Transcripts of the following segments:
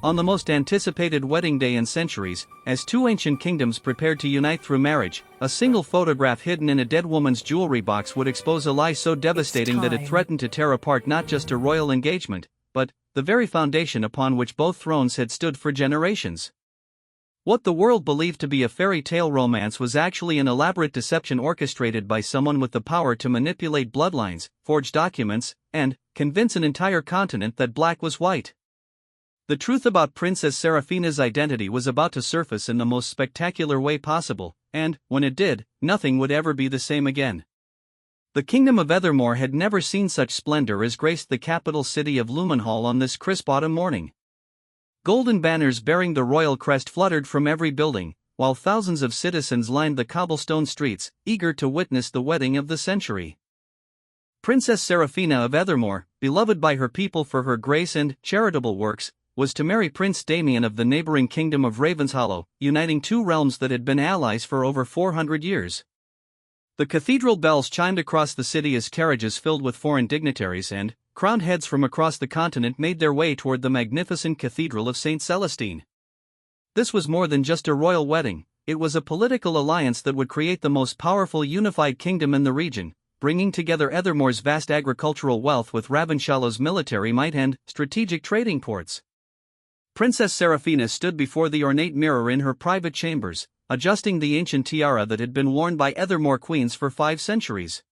On the most anticipated wedding day in centuries, as two ancient kingdoms prepared to unite through marriage, a single photograph hidden in a dead woman's jewelry box would expose a lie so devastating that it threatened to tear apart not just a royal engagement, but the very foundation upon which both thrones had stood for generations. What the world believed to be a fairy tale romance was actually an elaborate deception orchestrated by someone with the power to manipulate bloodlines, forge documents, and convince an entire continent that black was white. The truth about Princess Serafina's identity was about to surface in the most spectacular way possible, and, when it did, nothing would ever be the same again. The kingdom of Ethermore had never seen such splendor as graced the capital city of Lumenhall on this crisp autumn morning. Golden banners bearing the royal crest fluttered from every building, while thousands of citizens lined the cobblestone streets, eager to witness the wedding of the century. Princess Serafina of Ethermore, beloved by her people for her grace and charitable works, was to marry Prince Damien of the neighboring kingdom of Ravenshollow, uniting two realms that had been allies for over 400 years. The cathedral bells chimed across the city as carriages filled with foreign dignitaries and crowned heads from across the continent made their way toward the magnificent Cathedral of St. Celestine. This was more than just a royal wedding, it was a political alliance that would create the most powerful unified kingdom in the region, bringing together Ethermore's vast agricultural wealth with Ravenshallow's military might and strategic trading ports. Princess Serafina stood before the ornate mirror in her private chambers, adjusting the ancient tiara that had been worn by Ethermore queens for 5 centuries.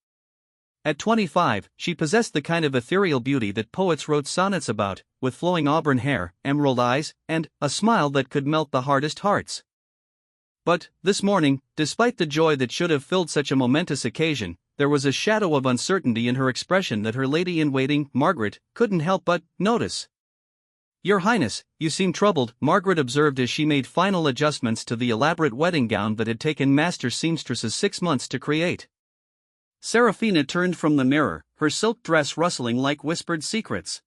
At 25, she possessed the kind of ethereal beauty that poets wrote sonnets about, with flowing auburn hair, emerald eyes, and a smile that could melt the hardest hearts. But, this morning, despite the joy that should have filled such a momentous occasion, there was a shadow of uncertainty in her expression that her lady-in-waiting, Margaret, couldn't help but notice. "Your Highness, you seem troubled," Margaret observed as she made final adjustments to the elaborate wedding gown that had taken master seamstresses 6 months to create. Serafina turned from the mirror, her silk dress rustling like whispered secrets.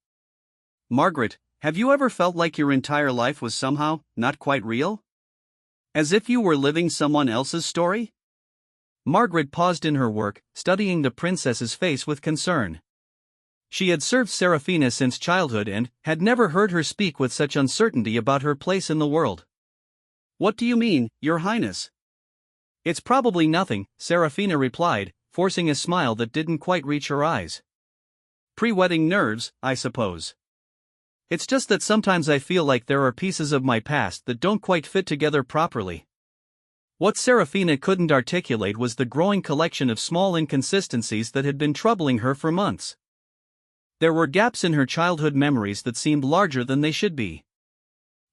"Margaret, have you ever felt like your entire life was somehow not quite real? As if you were living someone else's story?" Margaret paused in her work, studying the princess's face with concern. She had served Serafina since childhood and had never heard her speak with such uncertainty about her place in the world. "What do you mean, Your Highness?" "It's probably nothing," Serafina replied, forcing a smile that didn't quite reach her eyes. "Pre-wedding nerves, I suppose. It's just that sometimes I feel like there are pieces of my past that don't quite fit together properly." What Serafina couldn't articulate was the growing collection of small inconsistencies that had been troubling her for months. There were gaps in her childhood memories that seemed larger than they should be.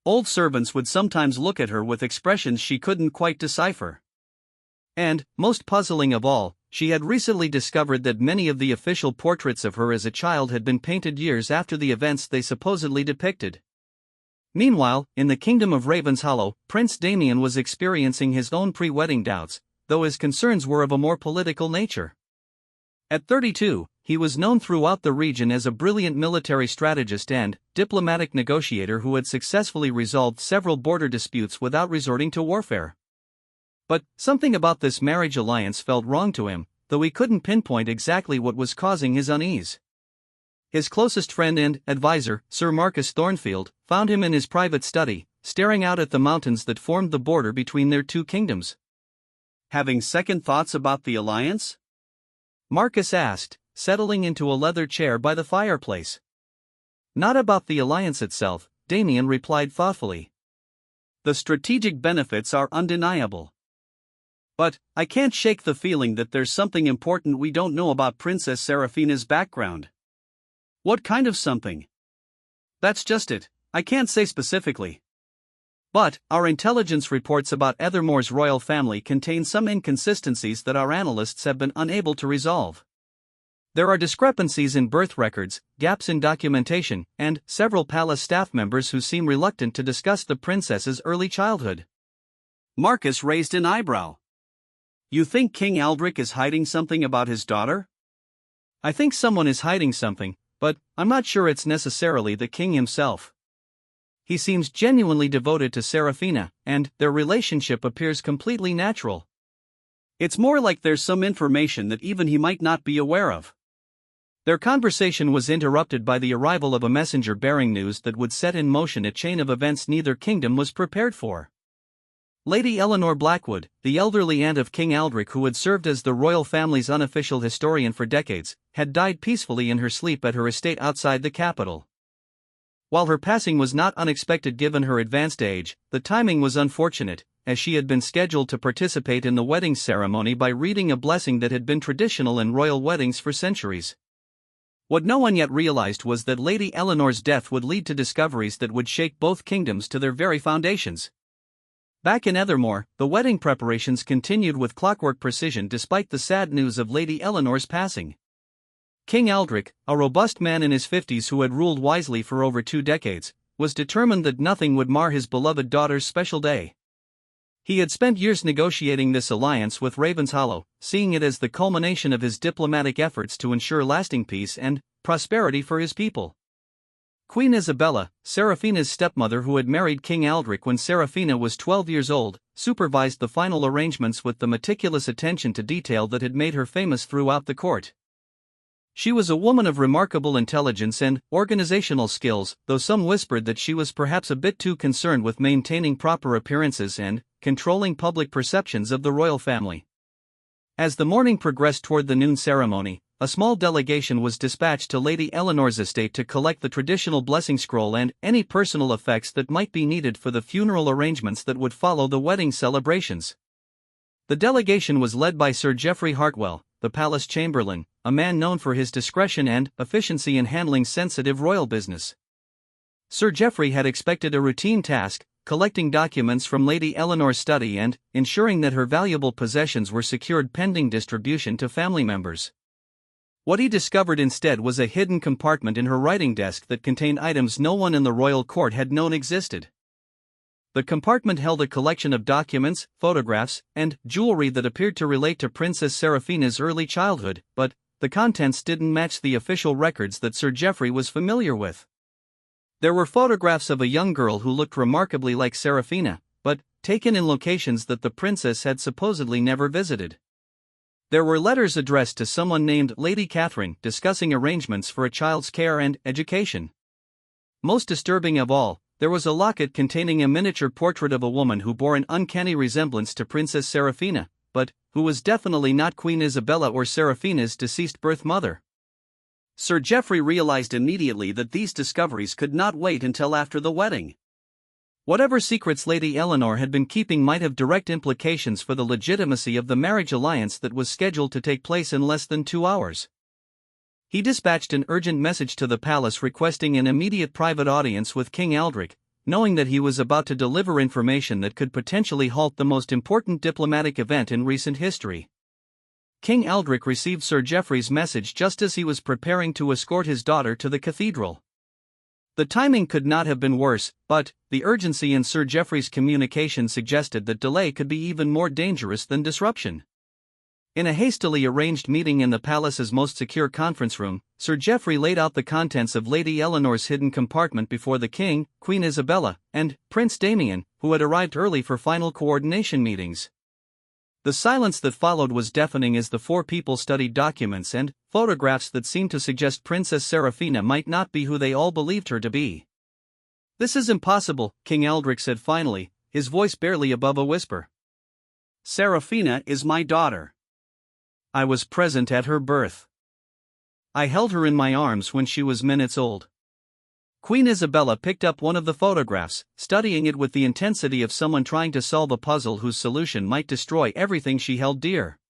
Old servants would sometimes look at her with expressions she couldn't quite decipher. And, most puzzling of all, she had recently discovered that many of the official portraits of her as a child had been painted years after the events they supposedly depicted. Meanwhile, in the kingdom of Ravenshollow, Prince Damien was experiencing his own pre-wedding doubts, though his concerns were of a more political nature. At 32, he was known throughout the region as a brilliant military strategist and diplomatic negotiator who had successfully resolved several border disputes without resorting to warfare. But something about this marriage alliance felt wrong to him, though he couldn't pinpoint exactly what was causing his unease. His closest friend and advisor, Sir Marcus Thornfield, found him in his private study, staring out at the mountains that formed the border between their two kingdoms. "Having second thoughts about the alliance?" Marcus asked, settling into a leather chair by the fireplace. "Not about the alliance itself," Damien replied thoughtfully. "The strategic benefits are undeniable. But I can't shake the feeling that there's something important we don't know about Princess Serafina's background." "What kind of something?" "That's just it, I can't say specifically. But our intelligence reports about Ethermore's royal family contain some inconsistencies that our analysts have been unable to resolve. There are discrepancies in birth records, gaps in documentation, and several palace staff members who seem reluctant to discuss the princess's early childhood." Marcus raised an eyebrow. "You think King Aldrich is hiding something about his daughter?" "I think someone is hiding something, but I'm not sure it's necessarily the king himself. He seems genuinely devoted to Serafina, and their relationship appears completely natural. It's more like there's some information that even he might not be aware of." Their conversation was interrupted by the arrival of a messenger bearing news that would set in motion a chain of events neither kingdom was prepared for. Lady Eleanor Blackwood, the elderly aunt of King Aldrich who had served as the royal family's unofficial historian for decades, had died peacefully in her sleep at her estate outside the capital. While her passing was not unexpected given her advanced age, the timing was unfortunate, as she had been scheduled to participate in the wedding ceremony by reading a blessing that had been traditional in royal weddings for centuries. What no one yet realized was that Lady Eleanor's death would lead to discoveries that would shake both kingdoms to their very foundations. Back in Ethermore, the wedding preparations continued with clockwork precision despite the sad news of Lady Eleanor's passing. King Aldrich, a robust man in his 50s who had ruled wisely for over 2 decades, was determined that nothing would mar his beloved daughter's special day. He had spent years negotiating this alliance with Ravenshollow, seeing it as the culmination of his diplomatic efforts to ensure lasting peace and prosperity for his people. Queen Isabella, Seraphina's stepmother who had married King Aldrich when Seraphina was 12 years old, supervised the final arrangements with the meticulous attention to detail that had made her famous throughout the court. She was a woman of remarkable intelligence and organizational skills, though some whispered that she was perhaps a bit too concerned with maintaining proper appearances and controlling public perceptions of the royal family. As the morning progressed toward the noon ceremony, a small delegation was dispatched to Lady Eleanor's estate to collect the traditional blessing scroll and any personal effects that might be needed for the funeral arrangements that would follow the wedding celebrations. The delegation was led by Sir Geoffrey Hartwell, the palace chamberlain, a man known for his discretion and efficiency in handling sensitive royal business. Sir Geoffrey had expected a routine task, collecting documents from Lady Eleanor's study and ensuring that her valuable possessions were secured pending distribution to family members. What he discovered instead was a hidden compartment in her writing desk that contained items no one in the royal court had known existed. The compartment held a collection of documents, photographs, and jewelry that appeared to relate to Princess Seraphina's early childhood, but the contents didn't match the official records that Sir Geoffrey was familiar with. There were photographs of a young girl who looked remarkably like Seraphina, but taken in locations that the princess had supposedly never visited. There were letters addressed to someone named Lady Catherine discussing arrangements for a child's care and education. Most disturbing of all, there was a locket containing a miniature portrait of a woman who bore an uncanny resemblance to Princess Seraphina, but who was definitely not Queen Isabella or Seraphina's deceased birth mother. Sir Geoffrey realized immediately that these discoveries could not wait until after the wedding. Whatever secrets Lady Eleanor had been keeping might have direct implications for the legitimacy of the marriage alliance that was scheduled to take place in less than 2 hours. He dispatched an urgent message to the palace requesting an immediate private audience with King Aldrich, knowing that he was about to deliver information that could potentially halt the most important diplomatic event in recent history. King Aldrich received Sir Geoffrey's message just as he was preparing to escort his daughter to the cathedral. The timing could not have been worse, but the urgency in Sir Geoffrey's communication suggested that delay could be even more dangerous than disruption. In a hastily arranged meeting in the palace's most secure conference room, Sir Geoffrey laid out the contents of Lady Eleanor's hidden compartment before the King, Queen Isabella, and Prince Damien, who had arrived early for final coordination meetings. The silence that followed was deafening as the 4 people studied documents and photographs that seemed to suggest Princess Seraphina might not be who they all believed her to be. "This is impossible," King Aldrich said finally, his voice barely above a whisper. "Seraphina is my daughter. I was present at her birth. I held her in my arms when she was minutes old." Queen Isabella picked up one of the photographs, studying it with the intensity of someone trying to solve a puzzle whose solution might destroy everything she held dear.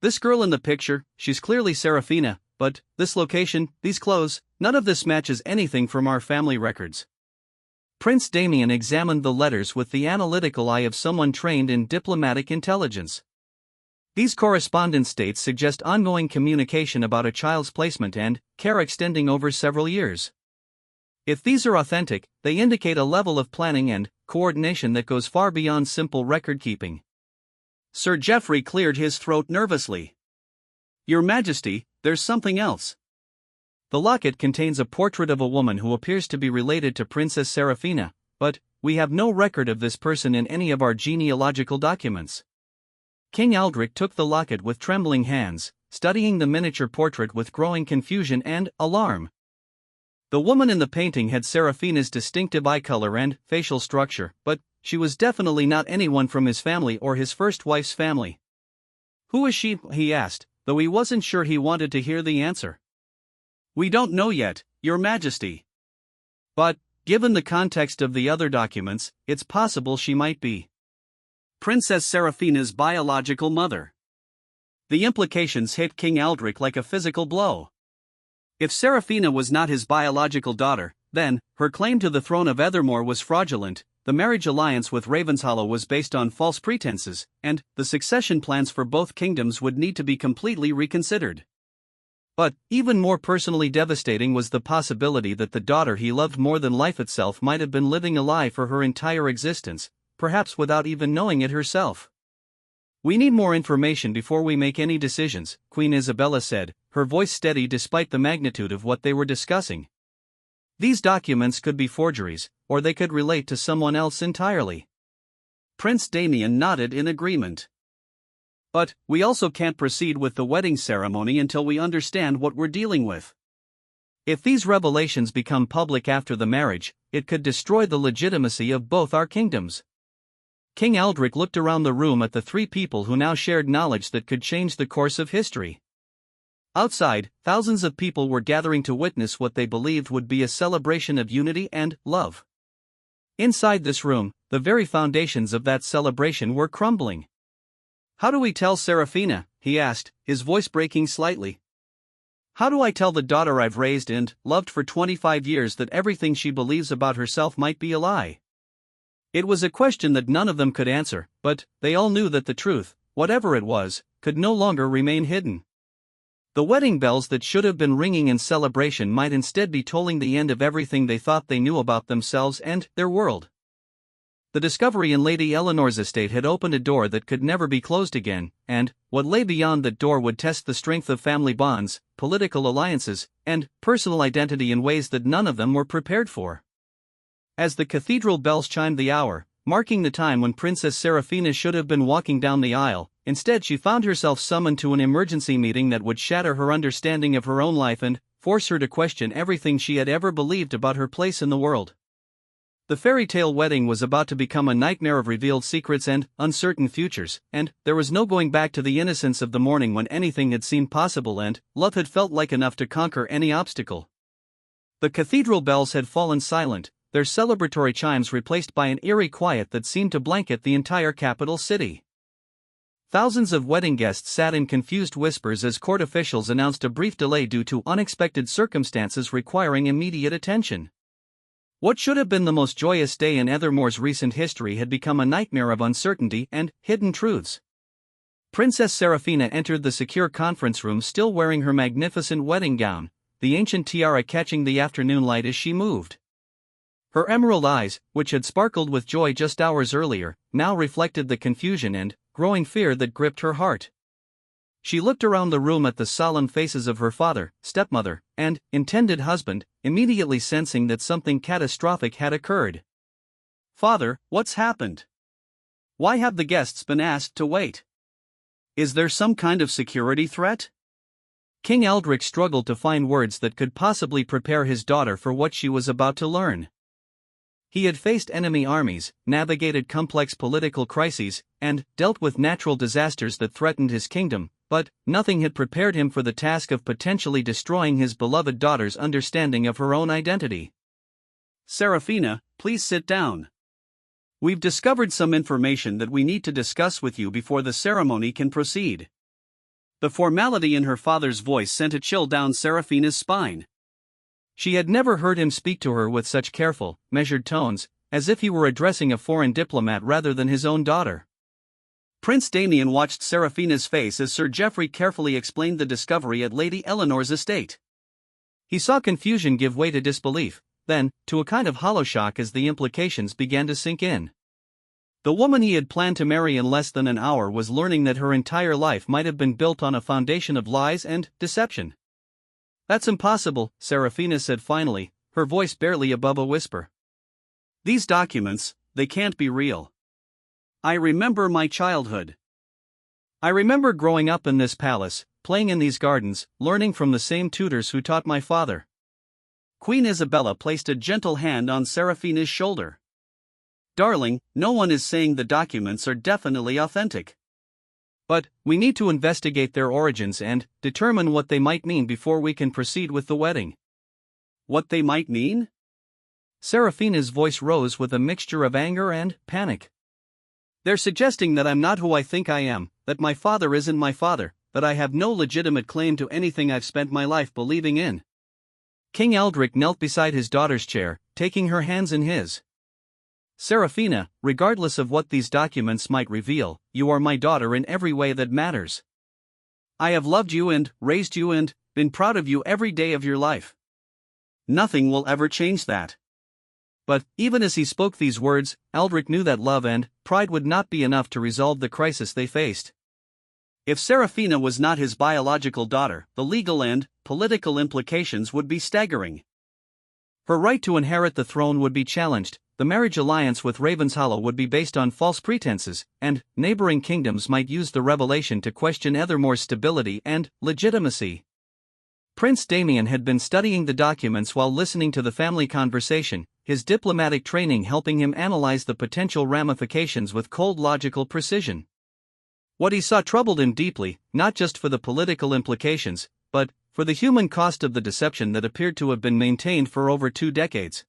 "This girl in the picture, she's clearly Seraphina, but this location, these clothes, none of this matches anything from our family records." Prince Damien examined the letters with the analytical eye of someone trained in diplomatic intelligence. These correspondence dates suggest ongoing communication about a child's placement and care extending over several years. If these are authentic, they indicate a level of planning and coordination that goes far beyond simple record-keeping. Sir Geoffrey cleared his throat nervously. "Your Majesty, there's something else." The locket contains a portrait of a woman who appears to be related to Princess Seraphina, but we have no record of this person in any of our genealogical documents. King Aldrich took the locket with trembling hands, studying the miniature portrait with growing confusion and alarm. The woman in the painting had Serafina's distinctive eye color and facial structure, but she was definitely not anyone from his family or his first wife's family. "Who is she?" he asked, though he wasn't sure he wanted to hear the answer. "We don't know yet, Your Majesty. But, given the context of the other documents, it's possible she might be Princess Serafina's biological mother." The implications hit King Aldrich like a physical blow. If Serafina was not his biological daughter, then her claim to the throne of Ethermore was fraudulent, the marriage alliance with Ravenshollow was based on false pretenses, and the succession plans for both kingdoms would need to be completely reconsidered. But, even more personally devastating was the possibility that the daughter he loved more than life itself might have been living a lie for her entire existence, perhaps without even knowing it herself. "We need more information before we make any decisions," Queen Isabella said, her voice steady despite the magnitude of what they were discussing. "These documents could be forgeries, or they could relate to someone else entirely." Prince Damien nodded in agreement. "But, we also can't proceed with the wedding ceremony until we understand what we're dealing with. If these revelations become public after the marriage, it could destroy the legitimacy of both our kingdoms." King Aldrich looked around the room at the three people who now shared knowledge that could change the course of history. Outside, thousands of people were gathering to witness what they believed would be a celebration of unity and love. Inside this room, the very foundations of that celebration were crumbling. "How do we tell Serafina?" he asked, his voice breaking slightly. "How do I tell the daughter I've raised and loved for 25 years that everything she believes about herself might be a lie?" It was a question that none of them could answer, but they all knew that the truth, whatever it was, could no longer remain hidden. The wedding bells that should have been ringing in celebration might instead be tolling the end of everything they thought they knew about themselves and their world. The discovery in Lady Eleanor's estate had opened a door that could never be closed again, and what lay beyond that door would test the strength of family bonds, political alliances, and personal identity in ways that none of them were prepared for. As the cathedral bells chimed the hour, marking the time when Princess Serafina should have been walking down the aisle, instead she found herself summoned to an emergency meeting that would shatter her understanding of her own life and force her to question everything she had ever believed about her place in the world. The fairy tale wedding was about to become a nightmare of revealed secrets and uncertain futures, and there was no going back to the innocence of the morning when anything had seemed possible and love had felt like enough to conquer any obstacle. The cathedral bells had fallen silent, their celebratory chimes replaced by an eerie quiet that seemed to blanket the entire capital city. Thousands of wedding guests sat in confused whispers as court officials announced a brief delay due to unexpected circumstances requiring immediate attention. What should have been the most joyous day in Ethermore's recent history had become a nightmare of uncertainty and hidden truths. Princess Serafina entered the secure conference room still wearing her magnificent wedding gown, the ancient tiara catching the afternoon light as she moved. Her emerald eyes, which had sparkled with joy just hours earlier, now reflected the confusion and growing fear that gripped her heart. She looked around the room at the solemn faces of her father, stepmother, and intended husband, immediately sensing that something catastrophic had occurred. "Father, what's happened? Why have the guests been asked to wait? Is there some kind of security threat?" King Aldrich struggled to find words that could possibly prepare his daughter for what she was about to learn. He had faced enemy armies, navigated complex political crises, and dealt with natural disasters that threatened his kingdom, but nothing had prepared him for the task of potentially destroying his beloved daughter's understanding of her own identity. "Serafina, please sit down. We've discovered some information that we need to discuss with you before the ceremony can proceed." The formality in her father's voice sent a chill down Serafina's spine. She had never heard him speak to her with such careful, measured tones, as if he were addressing a foreign diplomat rather than his own daughter. Prince Damien watched Serafina's face as Sir Geoffrey carefully explained the discovery at Lady Eleanor's estate. He saw confusion give way to disbelief, then, to a kind of hollow shock as the implications began to sink in. The woman he had planned to marry in less than an hour was learning that her entire life might have been built on a foundation of lies and deception. "That's impossible," Serafina said finally, her voice barely above a whisper. "These documents, they can't be real. I remember my childhood. I remember growing up in this palace, playing in these gardens, learning from the same tutors who taught my father." Queen Isabella placed a gentle hand on Serafina's shoulder. "Darling, no one is saying the documents are definitely authentic. But we need to investigate their origins and determine what they might mean before we can proceed with the wedding." "What they might mean?" Serafina's voice rose with a mixture of anger and panic. "They're suggesting that I'm not who I think I am, that my father isn't my father, that I have no legitimate claim to anything I've spent my life believing in." King Eldrick knelt beside his daughter's chair, taking her hands in his. "Serafina, regardless of what these documents might reveal, you are my daughter in every way that matters. I have loved you and raised you and been proud of you every day of your life. Nothing will ever change that." But, even as he spoke these words, Eldrick knew that love and pride would not be enough to resolve the crisis they faced. If Serafina was not his biological daughter, the legal and political implications would be staggering. Her right to inherit the throne would be challenged, the marriage alliance with Ravenshollow would be based on false pretenses, and neighboring kingdoms might use the revelation to question Ethermore's stability and legitimacy. Prince Damien had been studying the documents while listening to the family conversation, his diplomatic training helping him analyze the potential ramifications with cold logical precision. What he saw troubled him deeply, not just for the political implications, but for the human cost of the deception that appeared to have been maintained for over 2 decades.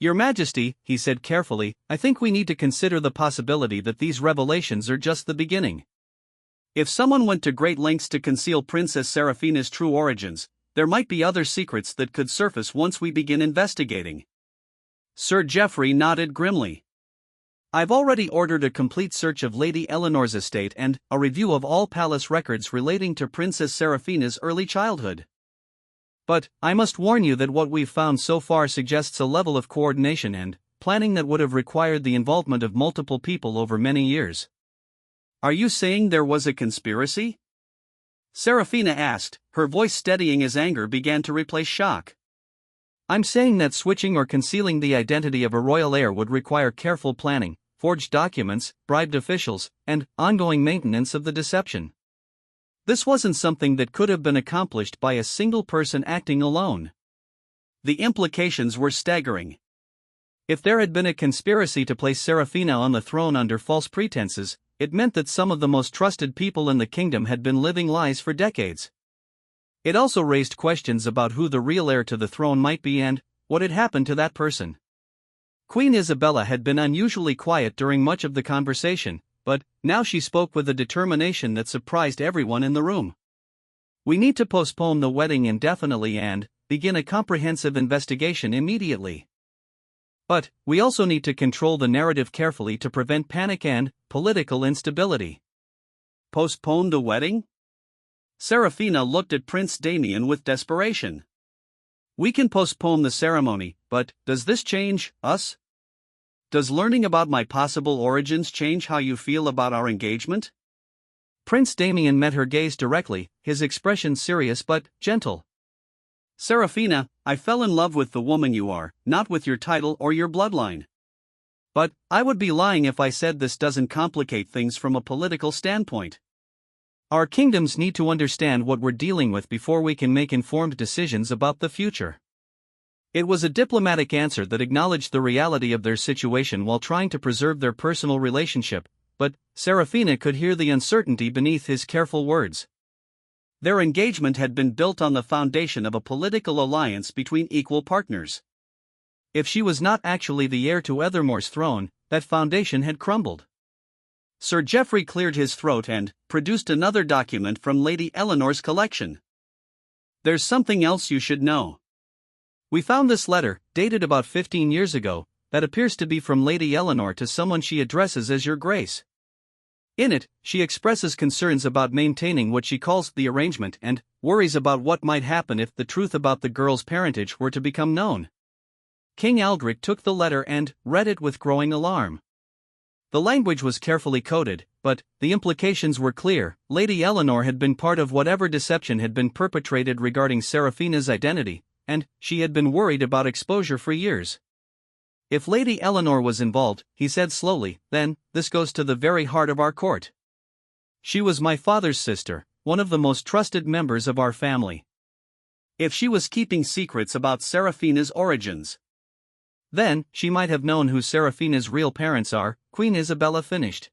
"Your Majesty," he said carefully, "I think we need to consider the possibility that these revelations are just the beginning. If someone went to great lengths to conceal Princess Serafina's true origins, there might be other secrets that could surface once we begin investigating." Sir Geoffrey nodded grimly. "I've already ordered a complete search of Lady Eleanor's estate and a review of all palace records relating to Princess Serafina's early childhood. But I must warn you that what we've found so far suggests a level of coordination and planning that would have required the involvement of multiple people over many years." "Are you saying there was a conspiracy?" Serafina asked, her voice steadying as anger began to replace shock. "I'm saying that switching or concealing the identity of a royal heir would require careful planning, forged documents, bribed officials, and ongoing maintenance of the deception. This wasn't something that could have been accomplished by a single person acting alone." The implications were staggering. If there had been a conspiracy to place Serafina on the throne under false pretenses, it meant that some of the most trusted people in the kingdom had been living lies for decades. It also raised questions about who the real heir to the throne might be and what had happened to that person. Queen Isabella had been unusually quiet during much of the conversation, but now she spoke with a determination that surprised everyone in the room. "We need to postpone the wedding indefinitely and begin a comprehensive investigation immediately. But we also need to control the narrative carefully to prevent panic and political instability." "Postpone the wedding?" Serafina looked at Prince Damien with desperation. "We can postpone the ceremony, but does this change us? Does learning about my possible origins change how you feel about our engagement?" Prince Damien met her gaze directly, his expression serious but gentle. "Serafina, I fell in love with the woman you are, not with your title or your bloodline. But I would be lying if I said this doesn't complicate things from a political standpoint. Our kingdoms need to understand what we're dealing with before we can make informed decisions about the future." It was a diplomatic answer that acknowledged the reality of their situation while trying to preserve their personal relationship, but Serafina could hear the uncertainty beneath his careful words. Their engagement had been built on the foundation of a political alliance between equal partners. If she was not actually the heir to Ethermore's throne, that foundation had crumbled. Sir Geoffrey cleared his throat and produced another document from Lady Eleanor's collection. "There's something else you should know. We found this letter, dated about 15 years ago, that appears to be from Lady Eleanor to someone she addresses as Your Grace. In it, she expresses concerns about maintaining what she calls the arrangement and worries about what might happen if the truth about the girl's parentage were to become known." King Eldrick took the letter and read it with growing alarm. The language was carefully coded, but the implications were clear. Lady Eleanor had been part of whatever deception had been perpetrated regarding Serafina's identity, and she had been worried about exposure for years. "If Lady Eleanor was involved," he said slowly, "then this goes to the very heart of our court. She was my father's sister, one of the most trusted members of our family. If she was keeping secrets about Serafina's origins, then she might have known who Serafina's real parents are, Queen Isabella finished.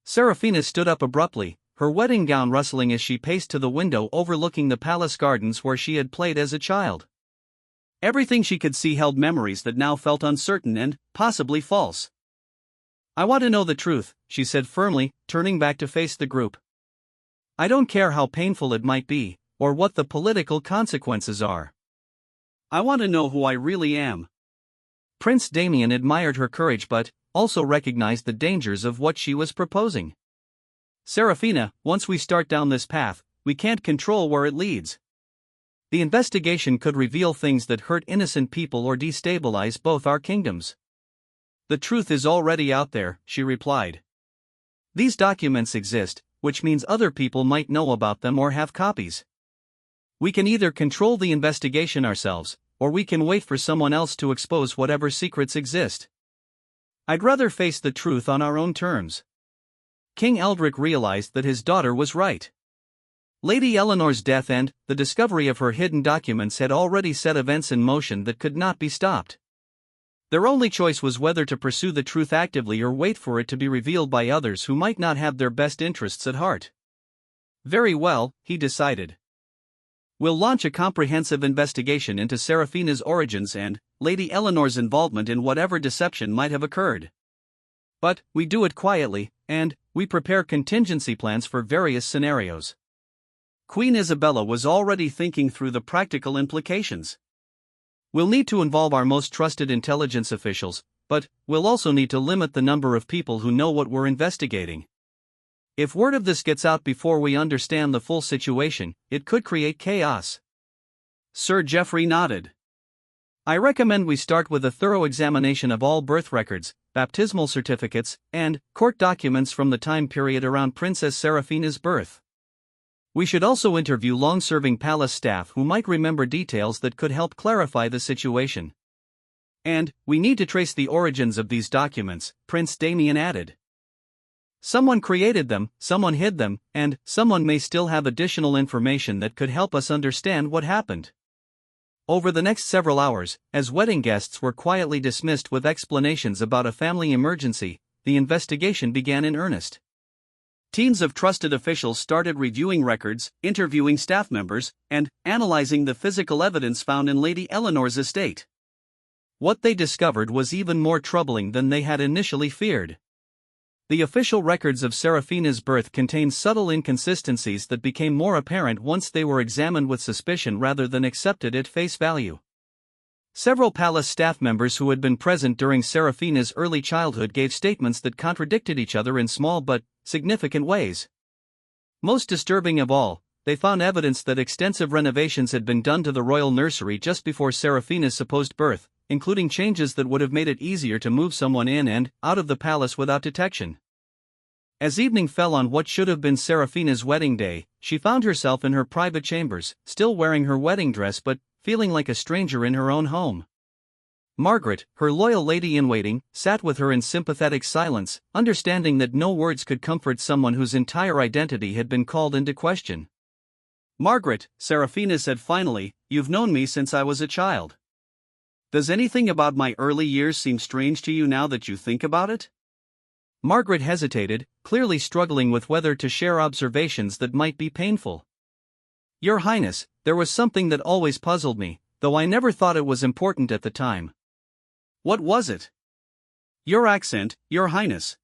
Serafina stood up abruptly, her wedding gown rustling as she paced to the window overlooking the palace gardens where she had played as a child. Everything she could see held memories that now felt uncertain and, possibly, false. "I want to know the truth," she said firmly, turning back to face the group. "I don't care how painful it might be, or what the political consequences are. I want to know who I really am." Prince Damien admired her courage but also recognized the dangers of what she was proposing. "Serafina, once we start down this path, we can't control where it leads. The investigation could reveal things that hurt innocent people or destabilize both our kingdoms." "The truth is already out there," she replied. "These documents exist, which means other people might know about them or have copies. We can either control the investigation ourselves, or we can wait for someone else to expose whatever secrets exist. I'd rather face the truth on our own terms." King Eldrick realized that his daughter was right. Lady Eleanor's death and the discovery of her hidden documents had already set events in motion that could not be stopped. Their only choice was whether to pursue the truth actively or wait for it to be revealed by others who might not have their best interests at heart. "Very well," he decided. "We'll launch a comprehensive investigation into Serafina's origins and Lady Eleanor's involvement in whatever deception might have occurred. But we do it quietly, and we prepare contingency plans for various scenarios." Queen Isabella was already thinking through the practical implications. "We'll need to involve our most trusted intelligence officials, but we'll also need to limit the number of people who know what we're investigating. If word of this gets out before we understand the full situation, it could create chaos." Sir Geoffrey nodded. "I recommend we start with a thorough examination of all birth records, baptismal certificates, and court documents from the time period around Princess Serafina's birth. We should also interview long-serving palace staff who might remember details that could help clarify the situation. And we need to trace the origins of these documents," Prince Damien added. "Someone created them, someone hid them, and someone may still have additional information that could help us understand what happened." Over the next several hours, as wedding guests were quietly dismissed with explanations about a family emergency, the investigation began in earnest. Teams of trusted officials started reviewing records, interviewing staff members, and analyzing the physical evidence found in Lady Eleanor's estate. What they discovered was even more troubling than they had initially feared. The official records of Serafina's birth contained subtle inconsistencies that became more apparent once they were examined with suspicion rather than accepted at face value. Several palace staff members who had been present during Serafina's early childhood gave statements that contradicted each other in small but significant ways. Most disturbing of all, they found evidence that extensive renovations had been done to the royal nursery just before Serafina's supposed birth, including changes that would have made it easier to move someone in and out of the palace without detection. As evening fell on what should have been Serafina's wedding day, she found herself in her private chambers, still wearing her wedding dress but feeling like a stranger in her own home. Margaret, her loyal lady-in-waiting, sat with her in sympathetic silence, understanding that no words could comfort someone whose entire identity had been called into question. "Margaret," Serafina said finally, "you've known me since I was a child. Does anything about my early years seem strange to you now that you think about it?" Margaret hesitated, clearly struggling with whether to share observations that might be painful. "Your Highness, there was something that always puzzled me, though I never thought it was important at the time." "What was it?" "Your accent, Your Highness.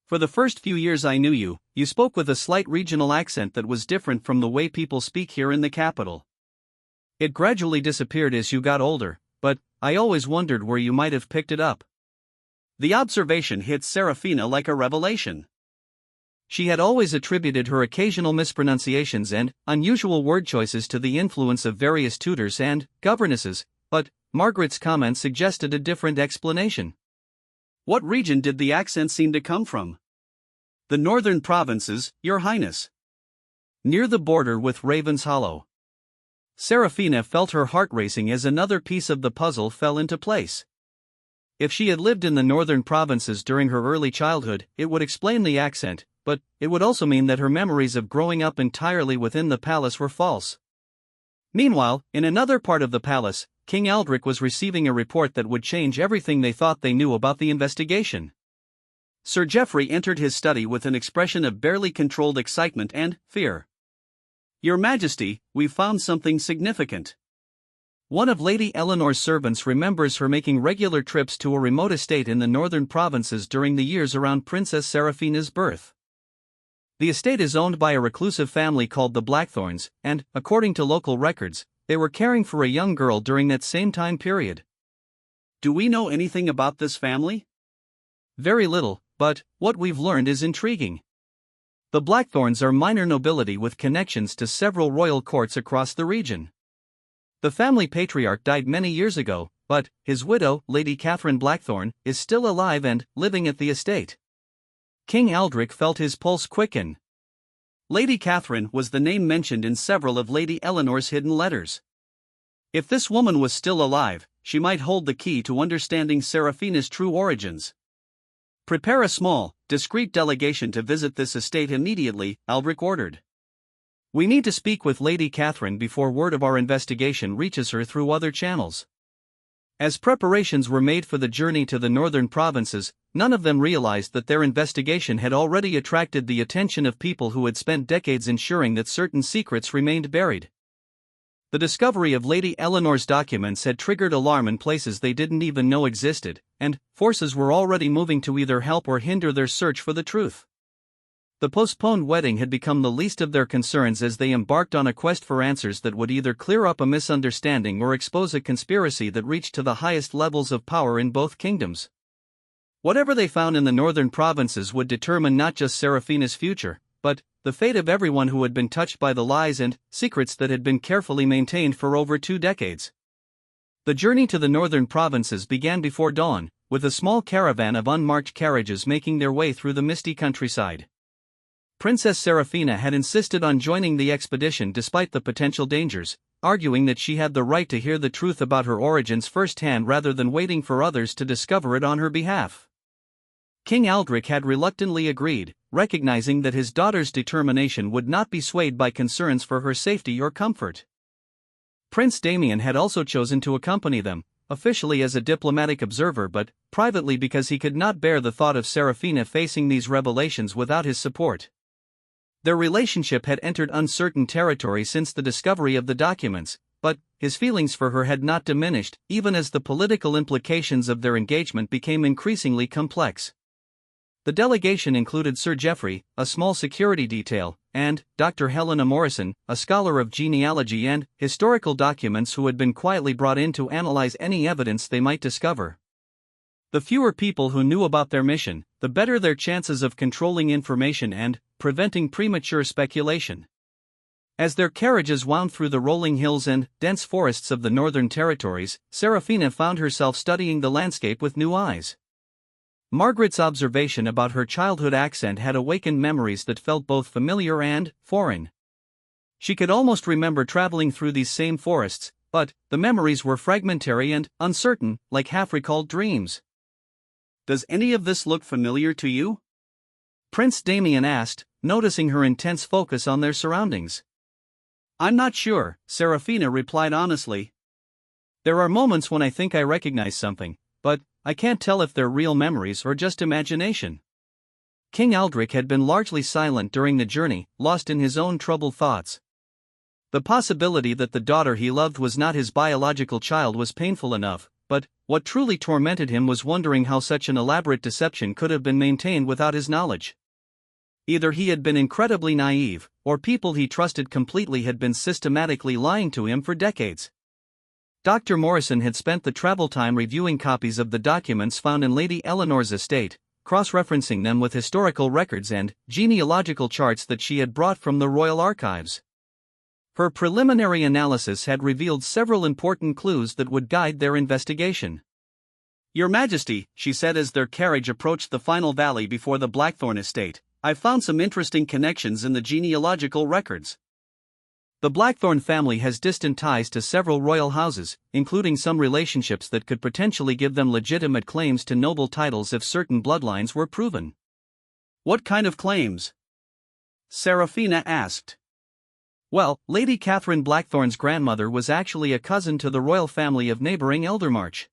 For the first few years I knew you, you spoke with a slight regional accent that was different from the way people speak here in the capital. It gradually disappeared as you got older, but I always wondered where you might have picked it up." The observation hit Serafina like a revelation. She had always attributed her occasional mispronunciations and unusual word choices to the influence of various tutors and governesses, but Margaret's comment suggested a different explanation. "What region did the accent seem to come from?" "The northern provinces, Your Highness. Near the border with Raven's Hollow." Serafina felt her heart racing as another piece of the puzzle fell into place. If she had lived in the northern provinces during her early childhood, it would explain the accent, but it would also mean that her memories of growing up entirely within the palace were false. Meanwhile, in another part of the palace, King Aldrich was receiving a report that would change everything they thought they knew about the investigation. Sir Geoffrey entered his study with an expression of barely controlled excitement and fear. "Your Majesty, we've found something significant." One of Lady Eleanor's servants remembers her making regular trips to a remote estate in the northern provinces during the years around Princess Seraphina's birth. The estate is owned by a reclusive family called the Blackthorns, and, according to local records, they were caring for a young girl during that same time period. "Do we know anything about this family?" "Very little, but what we've learned is intriguing. The Blackthorns are minor nobility with connections to several royal courts across the region. The family patriarch died many years ago, but his widow, Lady Catherine Blackthorn, is still alive and living at the estate." King Aldrich felt his pulse quicken. Lady Catherine was the name mentioned in several of Lady Eleanor's hidden letters. If this woman was still alive, she might hold the key to understanding Seraphina's true origins. "Prepare a small, discreet delegation to visit this estate immediately," Aldrich ordered. "We need to speak with Lady Catherine before word of our investigation reaches her through other channels." As preparations were made for the journey to the northern provinces, none of them realized that their investigation had already attracted the attention of people who had spent decades ensuring that certain secrets remained buried. The discovery of Lady Eleanor's documents had triggered alarm in places they didn't even know existed, and forces were already moving to either help or hinder their search for the truth. The postponed wedding had become the least of their concerns as they embarked on a quest for answers that would either clear up a misunderstanding or expose a conspiracy that reached to the highest levels of power in both kingdoms. Whatever they found in the northern provinces would determine not just Seraphina's future, but the fate of everyone who had been touched by the lies and secrets that had been carefully maintained for over 2 decades. The journey to the northern provinces began before dawn, with a small caravan of unmarked carriages making their way through the misty countryside. Princess Seraphina had insisted on joining the expedition despite the potential dangers, arguing that she had the right to hear the truth about her origins firsthand rather than waiting for others to discover it on her behalf. King Aldrich had reluctantly agreed, recognizing that his daughter's determination would not be swayed by concerns for her safety or comfort. Prince Damien had also chosen to accompany them, officially as a diplomatic observer but privately because he could not bear the thought of Seraphina facing these revelations without his support. Their relationship had entered uncertain territory since the discovery of the documents, but his feelings for her had not diminished, even as the political implications of their engagement became increasingly complex. The delegation included Sir Geoffrey, a small security detail, and Dr. Helena Morrison, a scholar of genealogy and historical documents who had been quietly brought in to analyze any evidence they might discover. The fewer people who knew about their mission, the better their chances of controlling information and preventing premature speculation. As their carriages wound through the rolling hills and dense forests of the northern territories, Seraphina found herself studying the landscape with new eyes. Margaret's observation about her childhood accent had awakened memories that felt both familiar and foreign. She could almost remember traveling through these same forests, but the memories were fragmentary and uncertain, like half-recalled dreams. "Does any of this look familiar to you?" Prince Damien asked, noticing her intense focus on their surroundings. "I'm not sure," Seraphina replied honestly. "There are moments when I think I recognize something, but I can't tell if they're real memories or just imagination." King Aldrich had been largely silent during the journey, lost in his own troubled thoughts. The possibility that the daughter he loved was not his biological child was painful enough, but what truly tormented him was wondering how such an elaborate deception could have been maintained without his knowledge. Either he had been incredibly naive, or people he trusted completely had been systematically lying to him for decades. Dr. Morrison had spent the travel time reviewing copies of the documents found in Lady Eleanor's estate, cross-referencing them with historical records and genealogical charts that she had brought from the royal archives. Her preliminary analysis had revealed several important clues that would guide their investigation. "Your Majesty," she said as their carriage approached the final valley before the Blackthorn estate, "I've found some interesting connections in the genealogical records." The Blackthorn family has distant ties to several royal houses, including some relationships that could potentially give them legitimate claims to noble titles if certain bloodlines were proven. "What kind of claims?" Seraphina asked. Well, Lady Catherine Blackthorne's grandmother was actually a cousin to the royal family of neighboring Eldermarch.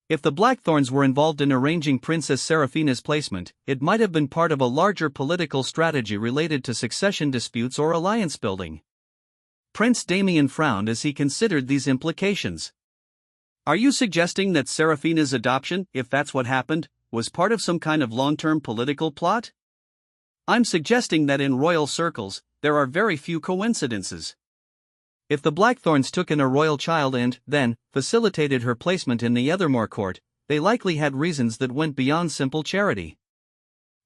If the Blackthornes were involved in arranging Princess Seraphina's placement, it might have been part of a larger political strategy related to succession disputes or alliance building. Prince Damien frowned as he considered these implications. Are you suggesting that Seraphina's adoption, if that's what happened, was part of some kind of long-term political plot? I'm suggesting that in royal circles, there are very few coincidences. If the Blackthornes took in a royal child and, then, facilitated her placement in the Ethermore court, they likely had reasons that went beyond simple charity.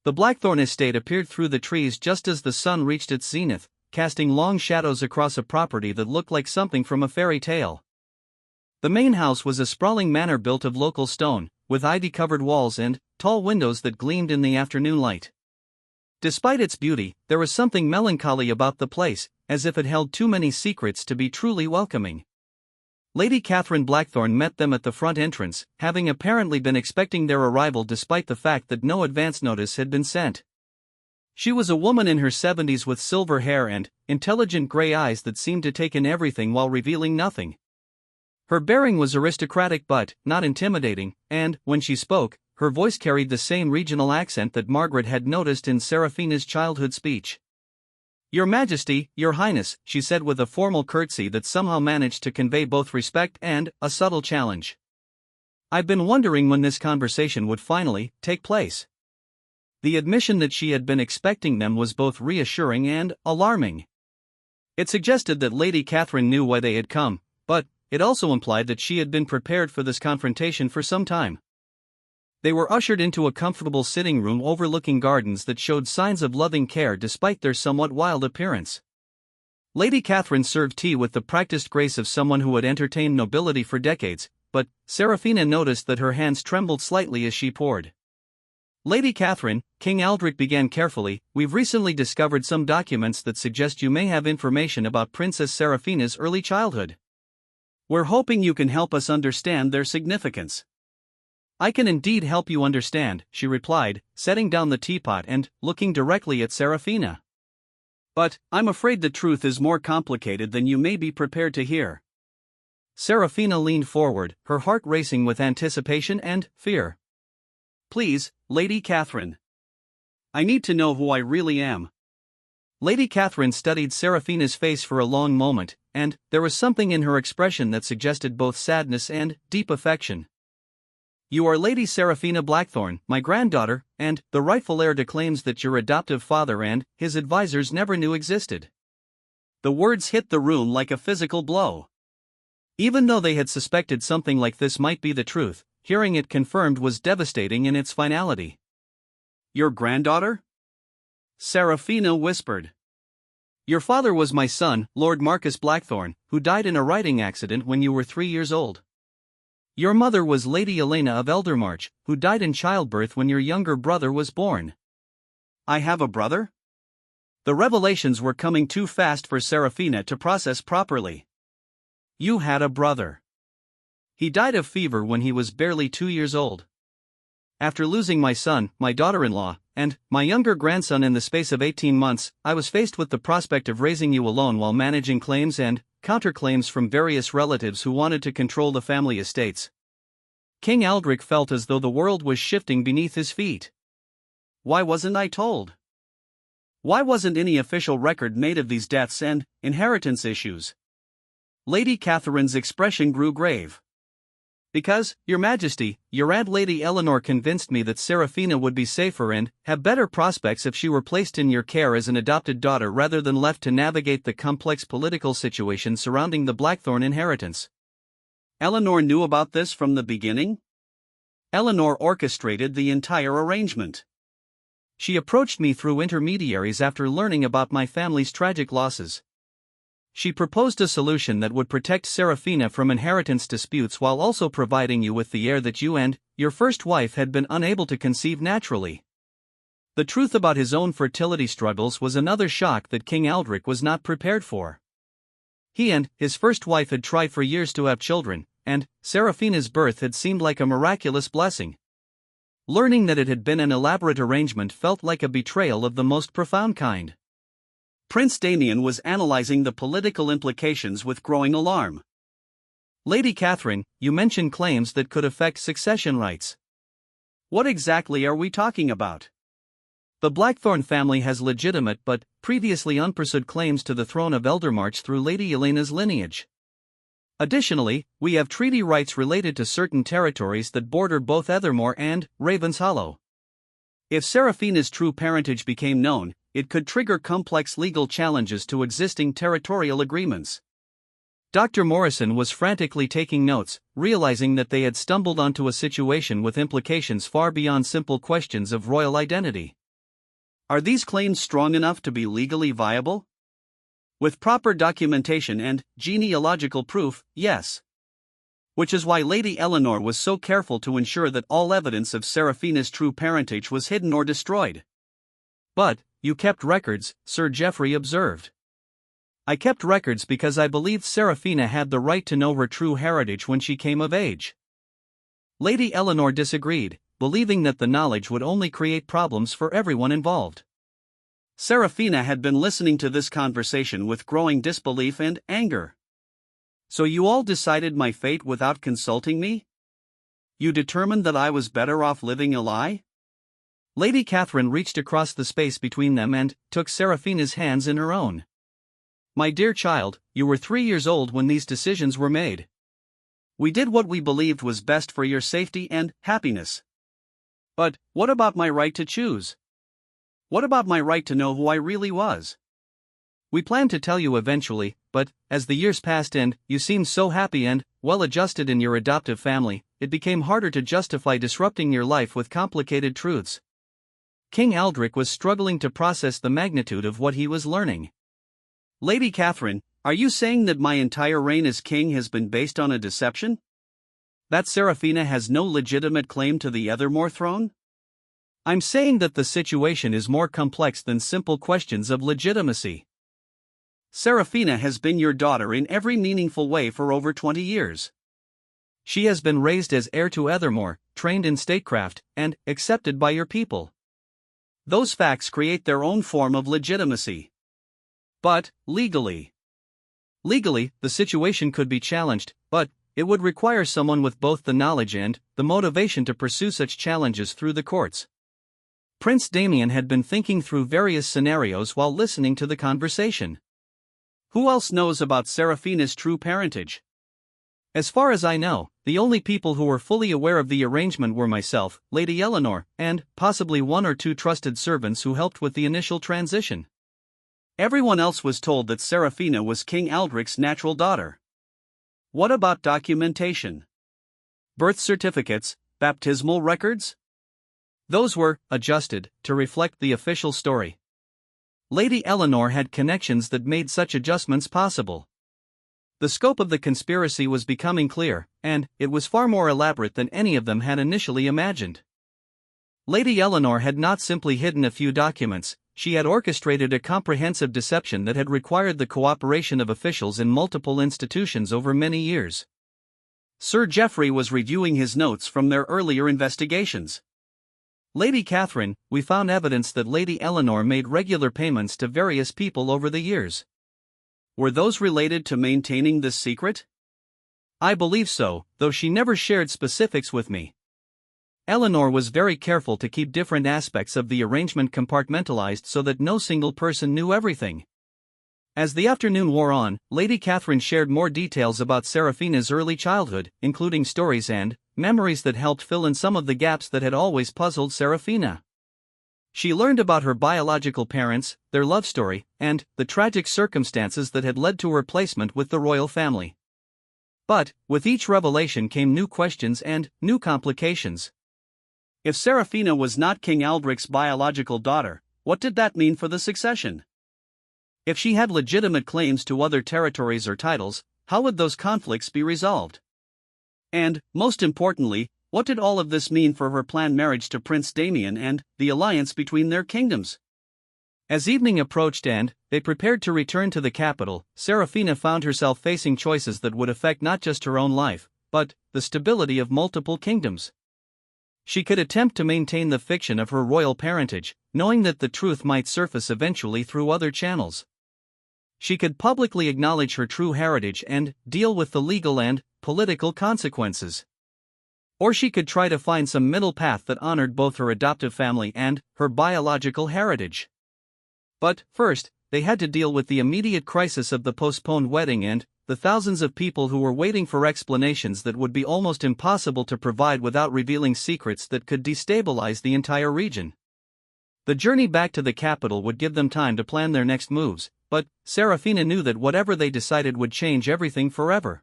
The Blackthorne estate appeared through the trees just as the sun reached its zenith, casting long shadows across a property that looked like something from a fairy tale. The main house was a sprawling manor built of local stone, with ivy-covered walls and tall windows that gleamed in the afternoon light. Despite its beauty, there was something melancholy about the place, as if it held too many secrets to be truly welcoming. Lady Catherine Blackthorne met them at the front entrance, having apparently been expecting their arrival despite the fact that no advance notice had been sent. She was a woman in her 70s with silver hair and intelligent gray eyes that seemed to take in everything while revealing nothing. Her bearing was aristocratic but not intimidating, and, when she spoke, her voice carried the same regional accent that Margaret had noticed in Seraphina's childhood speech. Your Majesty, Your Highness, she said with a formal curtsy that somehow managed to convey both respect and a subtle challenge. I've been wondering when this conversation would finally take place. The admission that she had been expecting them was both reassuring and alarming. It suggested that Lady Catherine knew why they had come, but it also implied that she had been prepared for this confrontation for some time. They were ushered into a comfortable sitting room overlooking gardens that showed signs of loving care despite their somewhat wild appearance. Lady Catherine served tea with the practiced grace of someone who had entertained nobility for decades, but Seraphina noticed that her hands trembled slightly as she poured. Lady Catherine, King Aldrich began carefully, we've recently discovered some documents that suggest you may have information about Princess Seraphina's early childhood. We're hoping you can help us understand their significance. I can indeed help you understand, she replied, setting down the teapot and looking directly at Seraphina. But I'm afraid the truth is more complicated than you may be prepared to hear. Seraphina leaned forward, her heart racing with anticipation and fear. Please, Lady Catherine. I need to know who I really am. Lady Catherine studied Seraphina's face for a long moment, and there was something in her expression that suggested both sadness and deep affection. You are Lady Seraphina Blackthorne, my granddaughter, and the rightful heir to claims that your adoptive father and his advisors never knew existed. The words hit the room like a physical blow. Even though they had suspected something like this might be the truth, hearing it confirmed was devastating in its finality. Your granddaughter? Seraphina whispered. Your father was my son, Lord Marcus Blackthorne, who died in a riding accident when you were 3 years old. Your mother was Lady Elena of Eldermarch, who died in childbirth when your younger brother was born. I have a brother? The revelations were coming too fast for Seraphina to process properly. You had a brother. He died of fever when he was barely 2 years old. After losing my son, my daughter-in-law, and my younger grandson in the space of 18 months, I was faced with the prospect of raising you alone while managing claims and counterclaims from various relatives who wanted to control the family estates. King Aldrich felt as though the world was shifting beneath his feet. Why wasn't I told? Why wasn't any official record made of these deaths and inheritance issues? Lady Catherine's expression grew grave. Because, Your Majesty, your Aunt Lady Eleanor convinced me that Seraphina would be safer and have better prospects if she were placed in your care as an adopted daughter rather than left to navigate the complex political situation surrounding the Blackthorne inheritance. Eleanor knew about this from the beginning? Eleanor orchestrated the entire arrangement. She approached me through intermediaries after learning about my family's tragic losses. She proposed a solution that would protect Seraphina from inheritance disputes while also providing you with the heir that you and your first wife had been unable to conceive naturally. The truth about his own fertility struggles was another shock that King Aldrich was not prepared for. He and his first wife had tried for years to have children, and Seraphina's birth had seemed like a miraculous blessing. Learning that it had been an elaborate arrangement felt like a betrayal of the most profound kind. Prince Damien was analyzing the political implications with growing alarm. Lady Catherine, you mentioned claims that could affect succession rights. What exactly are we talking about? The Blackthorne family has legitimate but previously unpursued claims to the throne of Eldermarch through Lady Elena's lineage. Additionally, we have treaty rights related to certain territories that border both Ethermore and Ravenshollow. If Seraphina's true parentage became known, it could trigger complex legal challenges to existing territorial agreements. Dr. Morrison was frantically taking notes, realizing that they had stumbled onto a situation with implications far beyond simple questions of royal identity. Are these claims strong enough to be legally viable? With proper documentation and genealogical proof, yes. Which is why Lady Eleanor was so careful to ensure that all evidence of Seraphina's true parentage was hidden or destroyed. But, you kept records, Sir Geoffrey observed. I kept records because I believed Seraphina had the right to know her true heritage when she came of age. Lady Eleanor disagreed, believing that the knowledge would only create problems for everyone involved. Seraphina had been listening to this conversation with growing disbelief and anger. So you all decided my fate without consulting me? You determined that I was better off living a lie? Lady Catherine reached across the space between them and took Seraphina's hands in her own. My dear child, you were 3 years old when these decisions were made. We did what we believed was best for your safety and happiness. But what about my right to choose? What about my right to know who I really was? We planned to tell you eventually, but, as the years passed and you seemed so happy and well-adjusted in your adoptive family, it became harder to justify disrupting your life with complicated truths. King Aldrich was struggling to process the magnitude of what he was learning. Lady Catherine, are you saying that my entire reign as king has been based on a deception? That Seraphina has no legitimate claim to the Ethermore throne? I'm saying that the situation is more complex than simple questions of legitimacy. Seraphina has been your daughter in every meaningful way for over 20 years. She has been raised as heir to Ethermore, trained in statecraft, and accepted by your people. Those facts create their own form of legitimacy. But, legally, the situation could be challenged, but it would require someone with both the knowledge and the motivation to pursue such challenges through the courts. Prince Damien had been thinking through various scenarios while listening to the conversation. Who else knows about Seraphina's true parentage? As far as I know, the only people who were fully aware of the arrangement were myself, Lady Eleanor, and possibly 1 or 2 trusted servants who helped with the initial transition. Everyone else was told that Seraphina was King Aldrich's natural daughter. What about documentation? Birth certificates, baptismal records? Those were adjusted to reflect the official story. Lady Eleanor had connections that made such adjustments possible. The scope of the conspiracy was becoming clear, and it was far more elaborate than any of them had initially imagined. Lady Eleanor had not simply hidden a few documents, she had orchestrated a comprehensive deception that had required the cooperation of officials in multiple institutions over many years. Sir Geoffrey was reviewing his notes from their earlier investigations. Lady Catherine, we found evidence that Lady Eleanor made regular payments to various people over the years. Were those related to maintaining this secret? I believe so, though she never shared specifics with me. Eleanor was very careful to keep different aspects of the arrangement compartmentalized so that no single person knew everything. As the afternoon wore on, Lady Catherine shared more details about Seraphina's early childhood, including stories and memories that helped fill in some of the gaps that had always puzzled Seraphina. She learned about her biological parents, their love story, and the tragic circumstances that had led to her placement with the royal family. But, with each revelation came new questions and new complications. If Seraphina was not King Aldrich's biological daughter, what did that mean for the succession? If she had legitimate claims to other territories or titles, how would those conflicts be resolved? And, most importantly, what did all of this mean for her planned marriage to Prince Damien and the alliance between their kingdoms? As evening approached and they prepared to return to the capital, Seraphina found herself facing choices that would affect not just her own life, but the stability of multiple kingdoms. She could attempt to maintain the fiction of her royal parentage, knowing that the truth might surface eventually through other channels. She could publicly acknowledge her true heritage and deal with the legal and political consequences. Or she could try to find some middle path that honored both her adoptive family and her biological heritage. But, first, they had to deal with the immediate crisis of the postponed wedding and the thousands of people who were waiting for explanations that would be almost impossible to provide without revealing secrets that could destabilize the entire region. The journey back to the capital would give them time to plan their next moves, but Serafina knew that whatever they decided would change everything forever.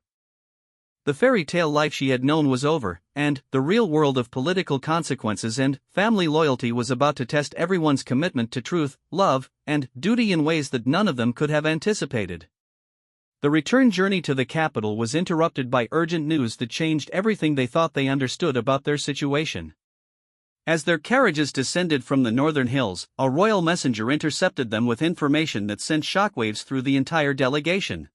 The fairy tale life she had known was over, and the real world of political consequences and family loyalty was about to test everyone's commitment to truth, love, and duty in ways that none of them could have anticipated. The return journey to the capital was interrupted by urgent news that changed everything they thought they understood about their situation. As their carriages descended from the northern hills, a royal messenger intercepted them with information that sent shockwaves through the entire delegation.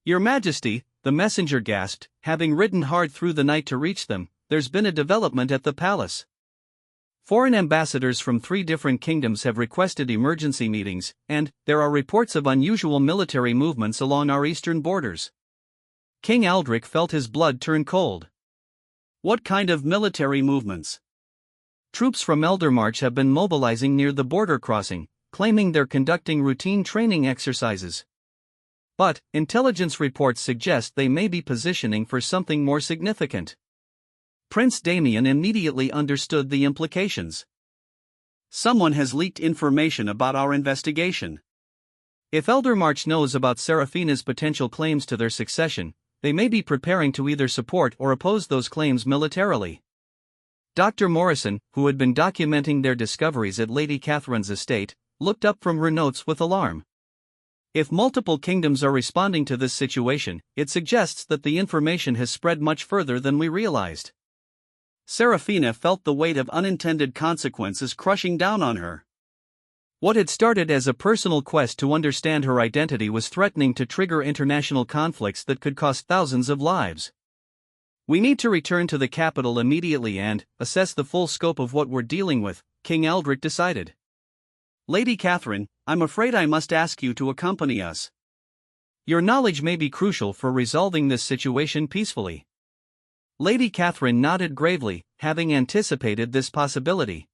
"Your Majesty," the messenger gasped, having ridden hard through the night to reach them, "there's been a development at the palace. Foreign ambassadors from 3 different kingdoms have requested emergency meetings, and there are reports of unusual military movements along our eastern borders." King Aldrich felt his blood turn cold. "What kind of military movements?" "Troops from Eldermarch have been mobilizing near the border crossing, claiming they're conducting routine training exercises. But intelligence reports suggest they may be positioning for something more significant." Prince Damien immediately understood the implications. "Someone has leaked information about our investigation. If Eldermarch knows about Serafina's potential claims to their succession, they may be preparing to either support or oppose those claims militarily." Dr. Morrison, who had been documenting their discoveries at Lady Catherine's estate, looked up from her notes with alarm. "If multiple kingdoms are responding to this situation, it suggests that the information has spread much further than we realized." Serafina felt the weight of unintended consequences crushing down on her. What had started as a personal quest to understand her identity was threatening to trigger international conflicts that could cost thousands of lives. "We need to return to the capital immediately and assess the full scope of what we're dealing with," King Aldrich decided. "Lady Catherine, I'm afraid I must ask you to accompany us. Your knowledge may be crucial for resolving this situation peacefully." Lady Catherine nodded gravely, having anticipated this possibility.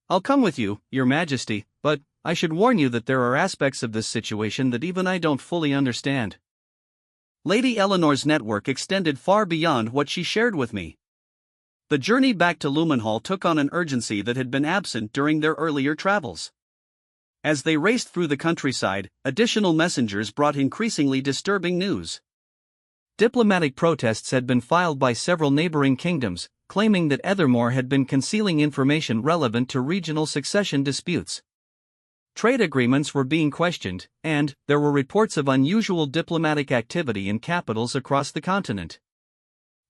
"I'll come with you, Your Majesty, but I should warn you that there are aspects of this situation that even I don't fully understand. Lady Eleanor's network extended far beyond what she shared with me." The journey back to Lumenhall took on an urgency that had been absent during their earlier travels. As they raced through the countryside, additional messengers brought increasingly disturbing news. Diplomatic protests had been filed by several neighboring kingdoms, claiming that Ethermore had been concealing information relevant to regional succession disputes. Trade agreements were being questioned, and there were reports of unusual diplomatic activity in capitals across the continent.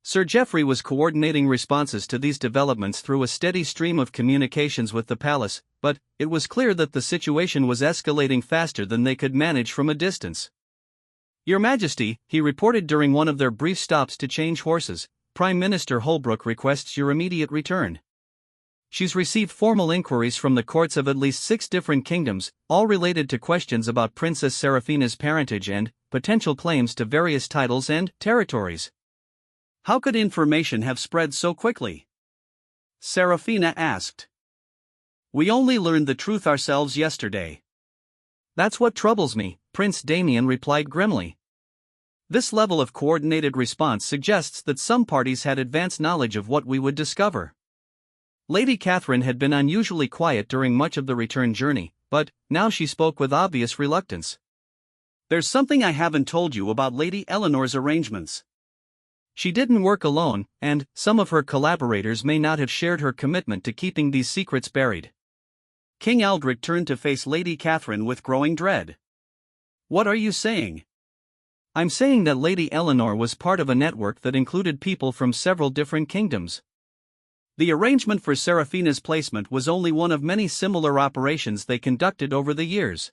Sir Geoffrey was coordinating responses to these developments through a steady stream of communications with the palace, but it was clear that the situation was escalating faster than they could manage from a distance. "Your Majesty," he reported during one of their brief stops to change horses, "Prime Minister Holbrook requests your immediate return. She's received formal inquiries from the courts of at least 6 different kingdoms, all related to questions about Princess Serafina's parentage and potential claims to various titles and territories." "How could information have spread so quickly?" Serafina asked. "We only learned the truth ourselves yesterday." "That's what troubles me," Prince Damien replied grimly. "This level of coordinated response suggests that some parties had advance knowledge of what we would discover." Lady Catherine had been unusually quiet during much of the return journey, but now she spoke with obvious reluctance. "There's something I haven't told you about Lady Eleanor's arrangements. She didn't work alone, and some of her collaborators may not have shared her commitment to keeping these secrets buried." King Aldrich turned to face Lady Catherine with growing dread. "What are you saying?" "I'm saying that Lady Eleanor was part of a network that included people from several different kingdoms. The arrangement for Serafina's placement was only one of many similar operations they conducted over the years."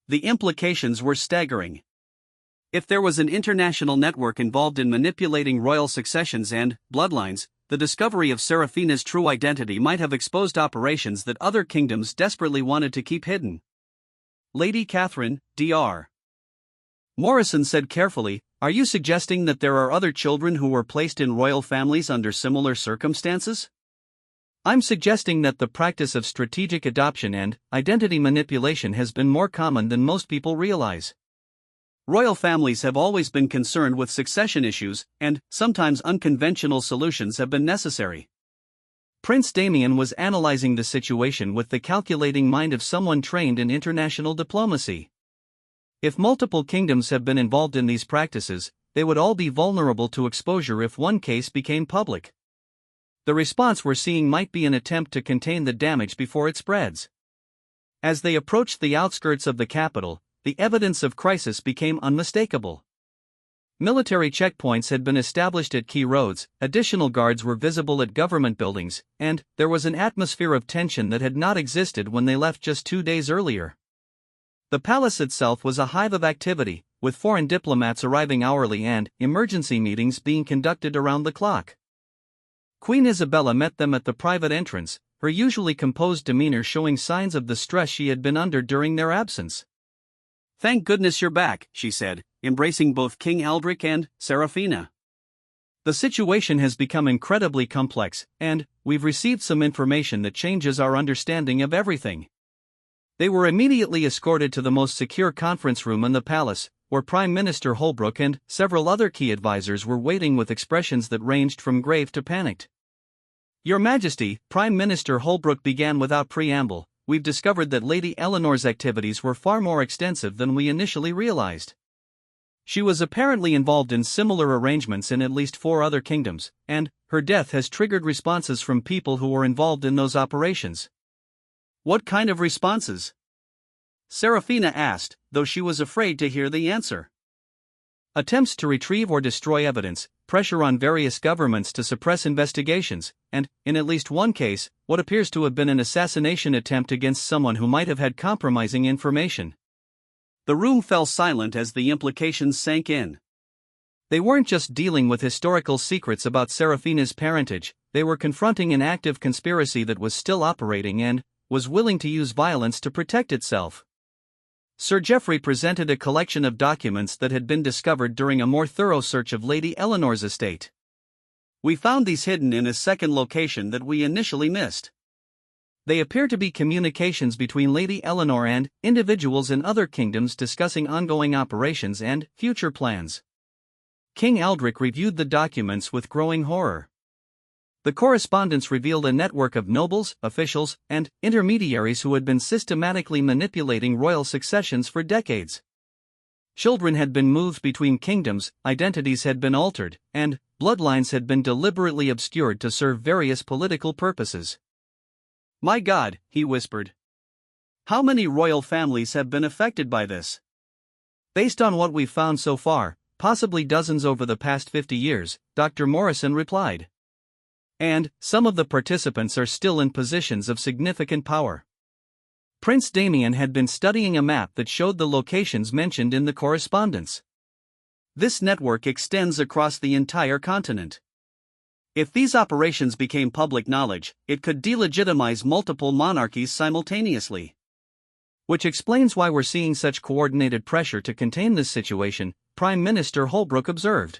The implications were staggering. If there was an international network involved in manipulating royal successions and bloodlines, the discovery of Serafina's true identity might have exposed operations that other kingdoms desperately wanted to keep hidden. Lady Catherine, Dr. Morrison said carefully, "Are you suggesting that there are other children who were placed in royal families under similar circumstances?" I'm suggesting that the practice of strategic adoption and identity manipulation has been more common than most people realize. Royal families have always been concerned with succession issues, and sometimes unconventional solutions have been necessary. Prince Damien was analyzing the situation with the calculating mind of someone trained in international diplomacy. If multiple kingdoms have been involved in these practices, they would all be vulnerable to exposure if one case became public. The response we're seeing might be an attempt to contain the damage before it spreads. As they approached the outskirts of the capital, the evidence of crisis became unmistakable. Military checkpoints had been established at key roads, additional guards were visible at government buildings, and there was an atmosphere of tension that had not existed when they left just 2 days earlier. The palace itself was a hive of activity, with foreign diplomats arriving hourly and emergency meetings being conducted around the clock. Queen Isabella met them at the private entrance, her usually composed demeanor showing signs of the stress she had been under during their absence. "Thank goodness you're back," she said, embracing both King Aldrich and Serafina. "The situation has become incredibly complex, and we've received some information that changes our understanding of everything." They were immediately escorted to the most secure conference room in the palace, where Prime Minister Holbrooke and several other key advisors were waiting with expressions that ranged from grave to panicked. "Your Majesty," Prime Minister Holbrooke began without preamble, "we've discovered that Lady Eleanor's activities were far more extensive than we initially realized. She was apparently involved in similar arrangements in at least 4 other kingdoms, and her death has triggered responses from people who were involved in those operations." "What kind of responses?" Serafina asked, though she was afraid to hear the answer. "Attempts to retrieve or destroy evidence, pressure on various governments to suppress investigations, and, in at least one case, what appears to have been an assassination attempt against someone who might have had compromising information." The room fell silent as the implications sank in. They weren't just dealing with historical secrets about Serafina's parentage, they were confronting an active conspiracy that was still operating and was willing to use violence to protect itself. Sir Geoffrey presented a collection of documents that had been discovered during a more thorough search of Lady Eleanor's estate. "We found these hidden in a second location that we initially missed. They appear to be communications between Lady Eleanor and individuals in other kingdoms discussing ongoing operations and future plans." King Aldrich reviewed the documents with growing horror. The correspondence revealed a network of nobles, officials, and intermediaries who had been systematically manipulating royal successions for decades. Children had been moved between kingdoms, identities had been altered, and bloodlines had been deliberately obscured to serve various political purposes. "My God," he whispered. "How many royal families have been affected by this?" "Based on what we've found so far, possibly dozens over the past 50 years, Dr. Morrison replied. And some of the participants are still in positions of significant power." Prince Damien had been studying a map that showed the locations mentioned in the correspondence. "This network extends across the entire continent. If these operations became public knowledge, it could delegitimize multiple monarchies simultaneously." "Which explains why we're seeing such coordinated pressure to contain this situation," Prime Minister Holbrooke observed.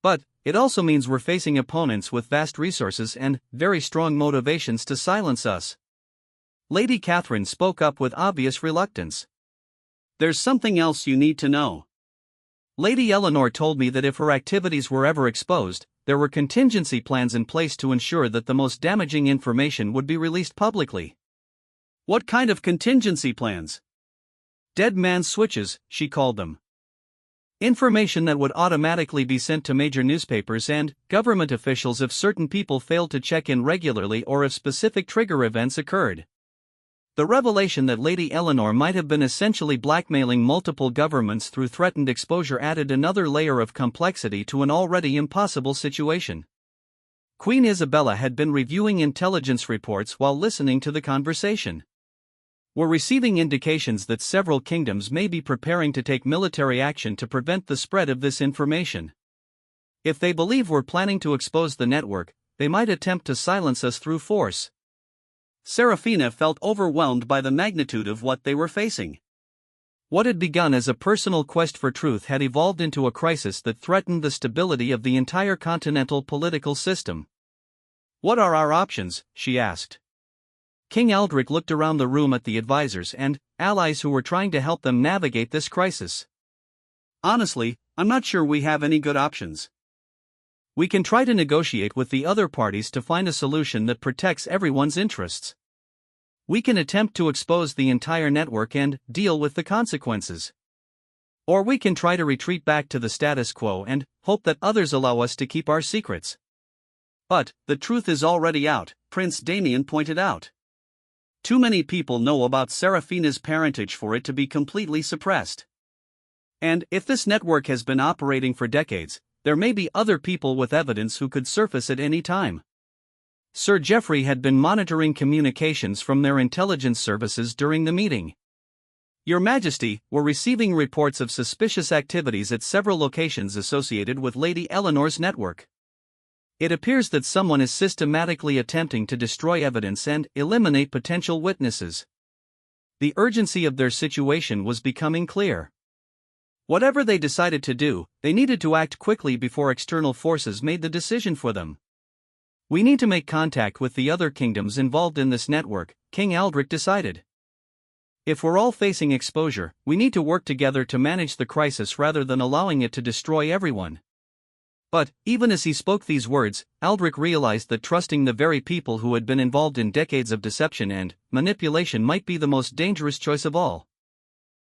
"But it also means we're facing opponents with vast resources and very strong motivations to silence us." Lady Catherine spoke up with obvious reluctance. "There's something else you need to know. Lady Eleanor told me that if her activities were ever exposed, there were contingency plans in place to ensure that the most damaging information would be released publicly." "What kind of contingency plans?" "Dead man's switches," she called them. Information that would automatically be sent to major newspapers and government officials if certain people failed to check in regularly or if specific trigger events occurred. The revelation that Lady Eleanor might have been essentially blackmailing multiple governments through threatened exposure added another layer of complexity to an already impossible situation. Queen Isabella had been reviewing intelligence reports while listening to the conversation. "We're receiving indications that several kingdoms may be preparing to take military action to prevent the spread of this information. If they believe we're planning to expose the network, they might attempt to silence us through force." Serafina felt overwhelmed by the magnitude of what they were facing. What had begun as a personal quest for truth had evolved into a crisis that threatened the stability of the entire continental political system. "What are our options?" she asked. King Aldrich looked around the room at the advisors and allies who were trying to help them navigate this crisis. "Honestly, I'm not sure we have any good options. We can try to negotiate with the other parties to find a solution that protects everyone's interests. We can attempt to expose the entire network and deal with the consequences. Or we can try to retreat back to the status quo and hope that others allow us to keep our secrets." "But the truth is already out," Prince Damien pointed out. "Too many people know about Serafina's parentage for it to be completely suppressed. And if this network has been operating for decades, there may be other people with evidence who could surface at any time." Sir Geoffrey had been monitoring communications from their intelligence services during the meeting. "Your Majesty, we're receiving reports of suspicious activities at several locations associated with Lady Eleanor's network. It appears that someone is systematically attempting to destroy evidence and eliminate potential witnesses." The urgency of their situation was becoming clear. Whatever they decided to do, they needed to act quickly before external forces made the decision for them. "We need to make contact with the other kingdoms involved in this network," King Aldrich decided. "If we're all facing exposure, we need to work together to manage the crisis rather than allowing it to destroy everyone." But, even as he spoke these words, Aldrich realized that trusting the very people who had been involved in decades of deception and manipulation might be the most dangerous choice of all.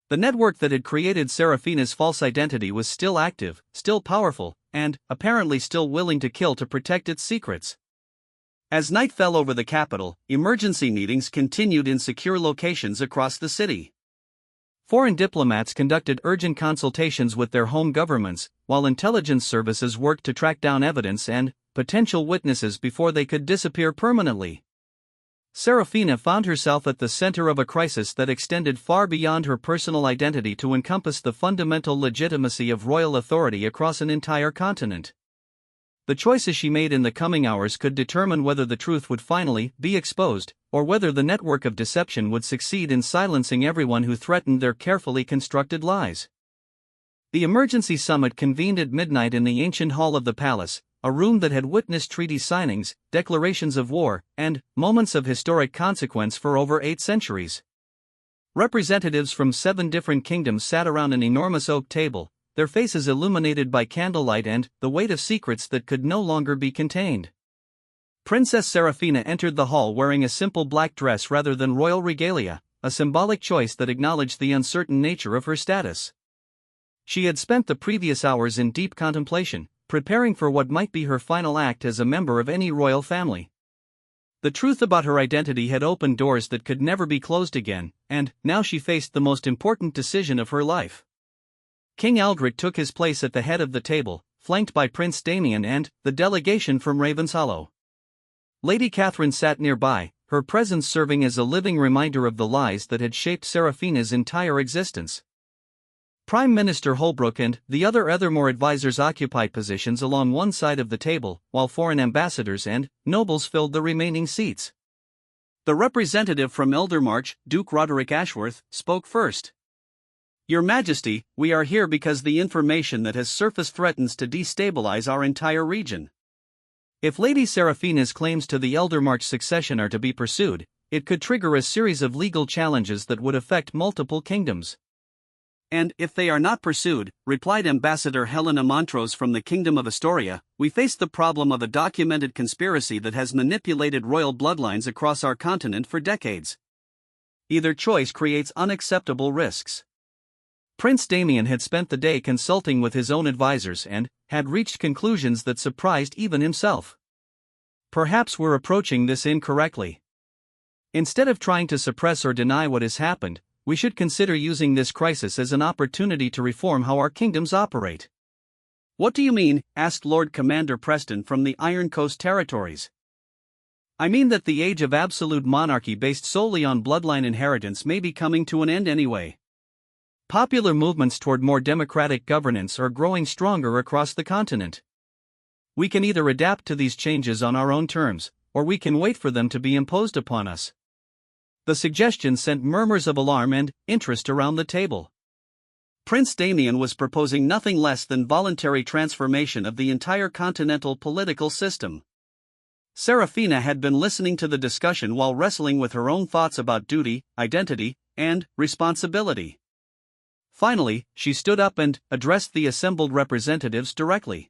The network that had created Serafina's false identity was still active, still powerful, and, apparently still willing to kill to protect its secrets. As night fell over the capital, emergency meetings continued in secure locations across the city. Foreign diplomats conducted urgent consultations with their home governments, while intelligence services worked to track down evidence and potential witnesses before they could disappear permanently. Serafina found herself at the center of a crisis that extended far beyond her personal identity to encompass the fundamental legitimacy of royal authority across an entire continent. The choices she made in the coming hours could determine whether the truth would finally be exposed, or whether the network of deception would succeed in silencing everyone who threatened their carefully constructed lies. The emergency summit convened at midnight in the ancient hall of the palace, a room that had witnessed treaty signings, declarations of war, and moments of historic consequence for over 8 centuries. Representatives from 7 different kingdoms sat around an enormous oak table, their faces illuminated by candlelight and the weight of secrets that could no longer be contained. Princess Serafina entered the hall wearing a simple black dress rather than royal regalia, a symbolic choice that acknowledged the uncertain nature of her status. She had spent the previous hours in deep contemplation, preparing for what might be her final act as a member of any royal family. The truth about her identity had opened doors that could never be closed again, and now she faced the most important decision of her life. King Aldrich took his place at the head of the table, flanked by Prince Damien and the delegation from Ravenshollow. Lady Catherine sat nearby, her presence serving as a living reminder of the lies that had shaped Serafina's entire existence. Prime Minister Holbrook and the other more advisors occupied positions along one side of the table, while foreign ambassadors and nobles filled the remaining seats. The representative from Eldermarch, Duke Roderick Ashworth, spoke first. "Your Majesty, we are here because the information that has surfaced threatens to destabilize our entire region. If Lady Serafina's claims to the Eldermarch succession are to be pursued, it could trigger a series of legal challenges that would affect multiple kingdoms." "And if they are not pursued," replied Ambassador Helena Montrose from the Kingdom of Astoria, "we face the problem of a documented conspiracy that has manipulated royal bloodlines across our continent for decades. Either choice creates unacceptable risks." Prince Damien had spent the day consulting with his own advisors and had reached conclusions that surprised even himself. "Perhaps we're approaching this incorrectly. Instead of trying to suppress or deny what has happened, we should consider using this crisis as an opportunity to reform how our kingdoms operate." "What do you mean?" asked Lord Commander Preston from the Iron Coast territories. "I mean that the age of absolute monarchy based solely on bloodline inheritance may be coming to an end anyway. Popular movements toward more democratic governance are growing stronger across the continent. We can either adapt to these changes on our own terms, or we can wait for them to be imposed upon us." The suggestion sent murmurs of alarm and interest around the table. Prince Damien was proposing nothing less than voluntary transformation of the entire continental political system. Serafina had been listening to the discussion while wrestling with her own thoughts about duty, identity, and responsibility. Finally, she stood up and addressed the assembled representatives directly.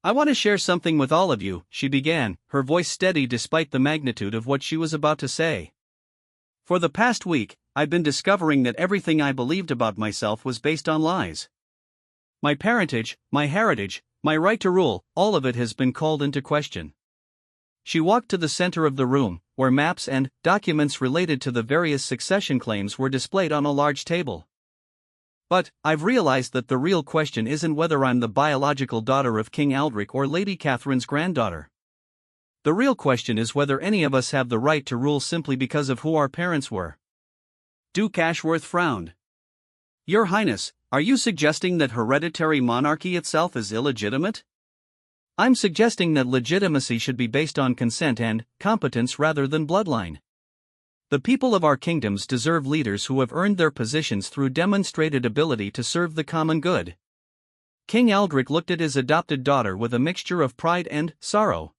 "I want to share something with all of you," she began, her voice steady despite the magnitude of what she was about to say. "For the past week, I've been discovering that everything I believed about myself was based on lies. My parentage, my heritage, my right to rule, all of it has been called into question." She walked to the center of the room, where maps and documents related to the various succession claims were displayed on a large table. "But I've realized that the real question isn't whether I'm the biological daughter of King Aldrich or Lady Catherine's granddaughter. The real question is whether any of us have the right to rule simply because of who our parents were." Duke Ashworth frowned. "Your Highness, are you suggesting that hereditary monarchy itself is illegitimate?" "I'm suggesting that legitimacy should be based on consent and competence rather than bloodline. The people of our kingdoms deserve leaders who have earned their positions through demonstrated ability to serve the common good." King Aldrich looked at his adopted daughter with a mixture of pride and sorrow.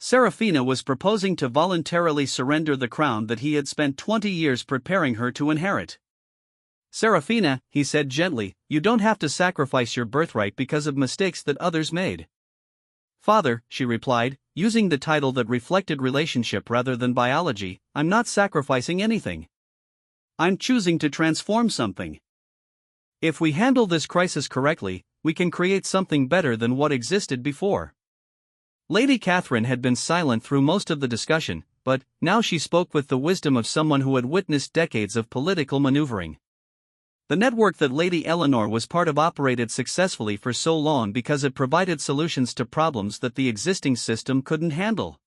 Serafina was proposing to voluntarily surrender the crown that he had spent 20 years preparing her to inherit. "Serafina," he said gently, "you don't have to sacrifice your birthright because of mistakes that others made." "Father," she replied, using the title that reflected relationship rather than biology, "I'm not sacrificing anything. I'm choosing to transform something. If we handle this crisis correctly, we can create something better than what existed before." Lady Catherine had been silent through most of the discussion, but now she spoke with the wisdom of someone who had witnessed decades of political maneuvering. The network that Lady Eleanor was part of operated successfully for so long because it provided solutions to problems that the existing system couldn't handle.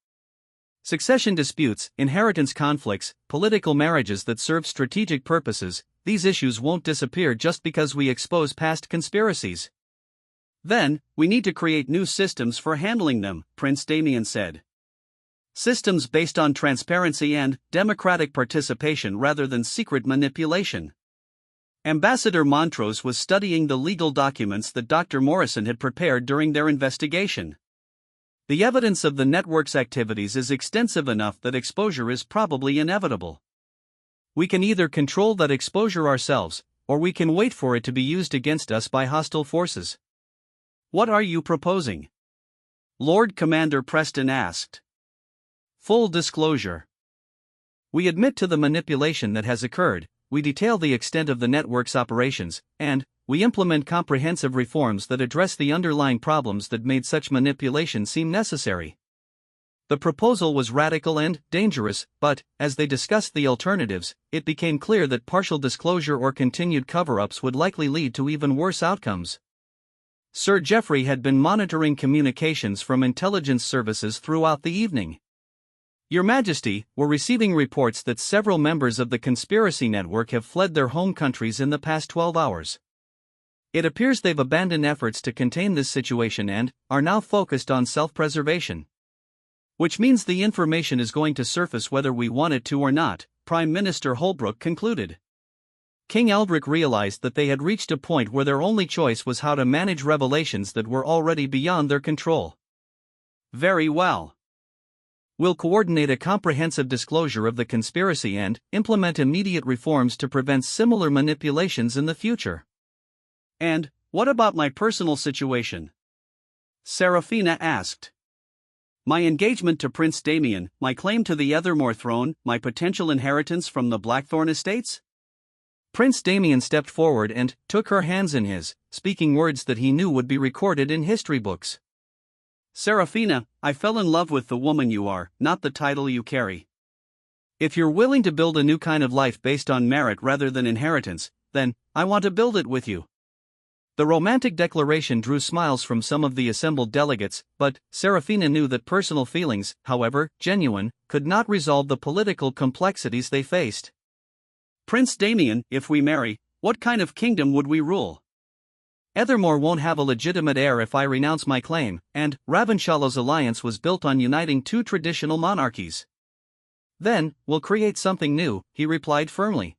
Succession disputes, inheritance conflicts, political marriages that serve strategic purposes, these issues won't disappear just because we expose past conspiracies. "Then, we need to create new systems for handling them," Prince Damien said. "Systems based on transparency and democratic participation rather than secret manipulation." Ambassador Montrose was studying the legal documents that Dr. Morrison had prepared during their investigation. "The evidence of the network's activities is extensive enough that exposure is probably inevitable. We can either control that exposure ourselves, or we can wait for it to be used against us by hostile forces." "What are you proposing?" Lord Commander Preston asked. "Full disclosure. We admit to the manipulation that has occurred, we detail the extent of the network's operations, and we implement comprehensive reforms that address the underlying problems that made such manipulation seem necessary." The proposal was radical and dangerous, but, as they discussed the alternatives, it became clear that partial disclosure or continued cover-ups would likely lead to even worse outcomes. Sir Geoffrey had been monitoring communications from intelligence services throughout the evening. "Your Majesty, we're receiving reports that several members of the conspiracy network have fled their home countries in the past 12 hours. It appears they've abandoned efforts to contain this situation and are now focused on self-preservation. Which means the information is going to surface whether we want it to or not," Prime Minister Holbrook concluded. King Aldrich realized that they had reached a point where their only choice was how to manage revelations that were already beyond their control. "Very well. We'll coordinate a comprehensive disclosure of the conspiracy and implement immediate reforms to prevent similar manipulations in the future." "And what about my personal situation?" Serafina asked. "My engagement to Prince Damien, my claim to the Ethermore throne, my potential inheritance from the Blackthorn estates?" Prince Damien stepped forward and took her hands in his, speaking words that he knew would be recorded in history books. "Serafina, I fell in love with the woman you are, not the title you carry. If you're willing to build a new kind of life based on merit rather than inheritance, then I want to build it with you." The romantic declaration drew smiles from some of the assembled delegates, but Serafina knew that personal feelings, however genuine, could not resolve the political complexities they faced. "Prince Damien, if we marry, what kind of kingdom would we rule? Ethermore won't have a legitimate heir if I renounce my claim, and Ravensshallow's alliance was built on uniting two traditional monarchies." "Then, we'll create something new," he replied firmly.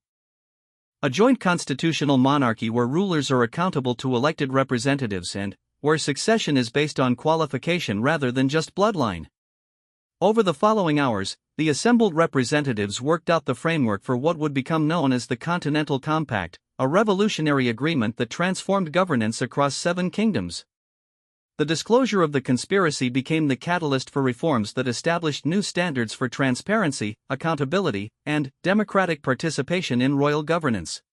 A joint constitutional monarchy where rulers are accountable to elected representatives and where succession is based on qualification rather than just bloodline. Over the following hours, the assembled representatives worked out the framework for what would become known as the Continental Compact, a revolutionary agreement that transformed governance across 7 kingdoms. The disclosure of the conspiracy became the catalyst for reforms that established new standards for transparency, accountability, and democratic participation in royal governance.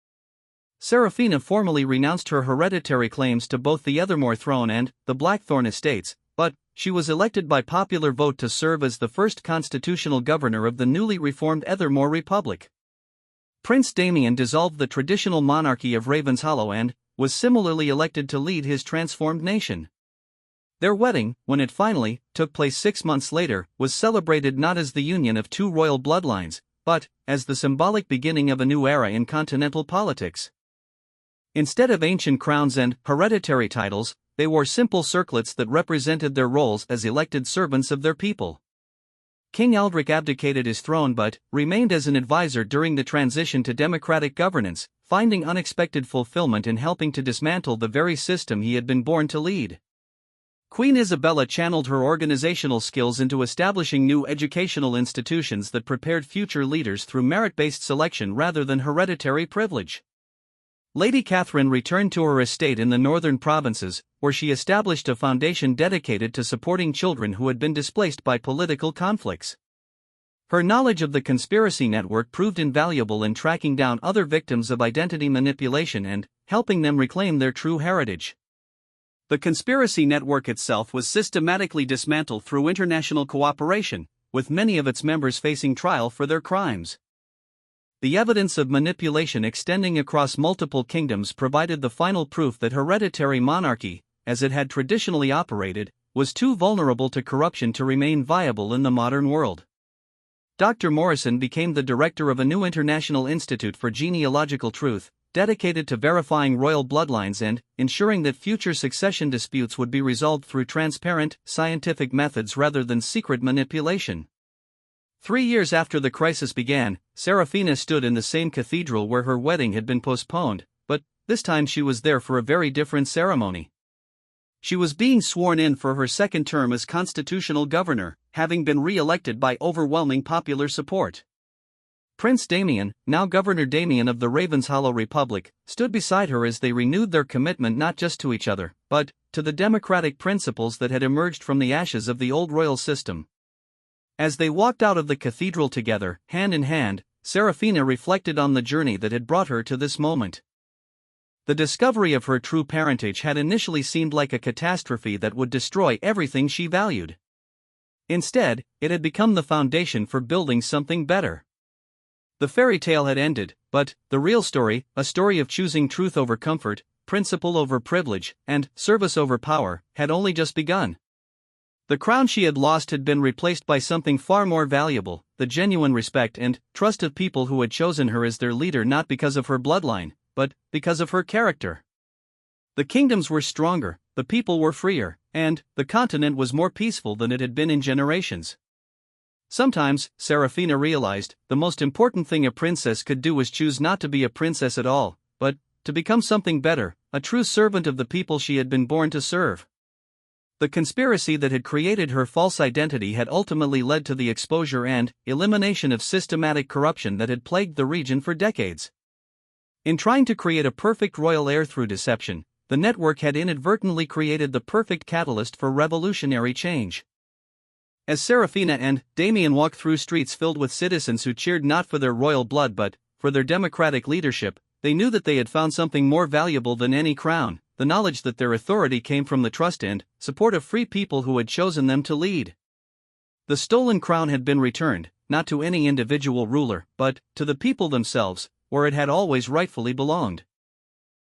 Serafina formally renounced her hereditary claims to both the Ethermore throne and the Blackthorn estates, but she was elected by popular vote to serve as the first constitutional governor of the newly reformed Ethermore Republic. Prince Damien dissolved the traditional monarchy of Ravenshollow and was similarly elected to lead his transformed nation. Their wedding, when it finally took place 6 months later, was celebrated not as the union of 2 royal bloodlines, but as the symbolic beginning of a new era in continental politics. Instead of ancient crowns and hereditary titles, they wore simple circlets that represented their roles as elected servants of their people. King Aldric abdicated his throne but remained as an advisor during the transition to democratic governance, finding unexpected fulfillment in helping to dismantle the very system he had been born to lead. Queen Isabella channeled her organizational skills into establishing new educational institutions that prepared future leaders through merit-based selection rather than hereditary privilege. Lady Catherine returned to her estate in the northern provinces, where she established a foundation dedicated to supporting children who had been displaced by political conflicts. Her knowledge of the conspiracy network proved invaluable in tracking down other victims of identity manipulation and helping them reclaim their true heritage. The conspiracy network itself was systematically dismantled through international cooperation, with many of its members facing trial for their crimes. The evidence of manipulation extending across multiple kingdoms provided the final proof that hereditary monarchy, as it had traditionally operated, was too vulnerable to corruption to remain viable in the modern world. Dr. Morrison became the director of a new international institute for genealogical truth, dedicated to verifying royal bloodlines and ensuring that future succession disputes would be resolved through transparent, scientific methods rather than secret manipulation. 3 years after the crisis began, Serafina stood in the same cathedral where her wedding had been postponed, but this time she was there for a very different ceremony. She was being sworn in for her second term as constitutional governor, having been re-elected by overwhelming popular support. Prince Damien, now Governor Damien of the Ravenshollow Republic, stood beside her as they renewed their commitment not just to each other, but to the democratic principles that had emerged from the ashes of the old royal system. As they walked out of the cathedral together, hand in hand, Serafina reflected on the journey that had brought her to this moment. The discovery of her true parentage had initially seemed like a catastrophe that would destroy everything she valued. Instead, it had become the foundation for building something better. The fairy tale had ended, but the real story, a story of choosing truth over comfort, principle over privilege, and service over power, had only just begun. The crown she had lost had been replaced by something far more valuable, the genuine respect and trust of people who had chosen her as their leader not because of her bloodline, but because of her character. The kingdoms were stronger, the people were freer, and the continent was more peaceful than it had been in generations. Sometimes, Serafina realized, the most important thing a princess could do was choose not to be a princess at all, but to become something better, a true servant of the people she had been born to serve. The conspiracy that had created her false identity had ultimately led to the exposure and elimination of systematic corruption that had plagued the region for decades. In trying to create a perfect royal heir through deception, the network had inadvertently created the perfect catalyst for revolutionary change. As Serafina and Damien walked through streets filled with citizens who cheered not for their royal blood but for their democratic leadership, they knew that they had found something more valuable than any crown, the knowledge that their authority came from the trust and support of free people who had chosen them to lead. The stolen crown had been returned, not to any individual ruler, but to the people themselves, where it had always rightfully belonged.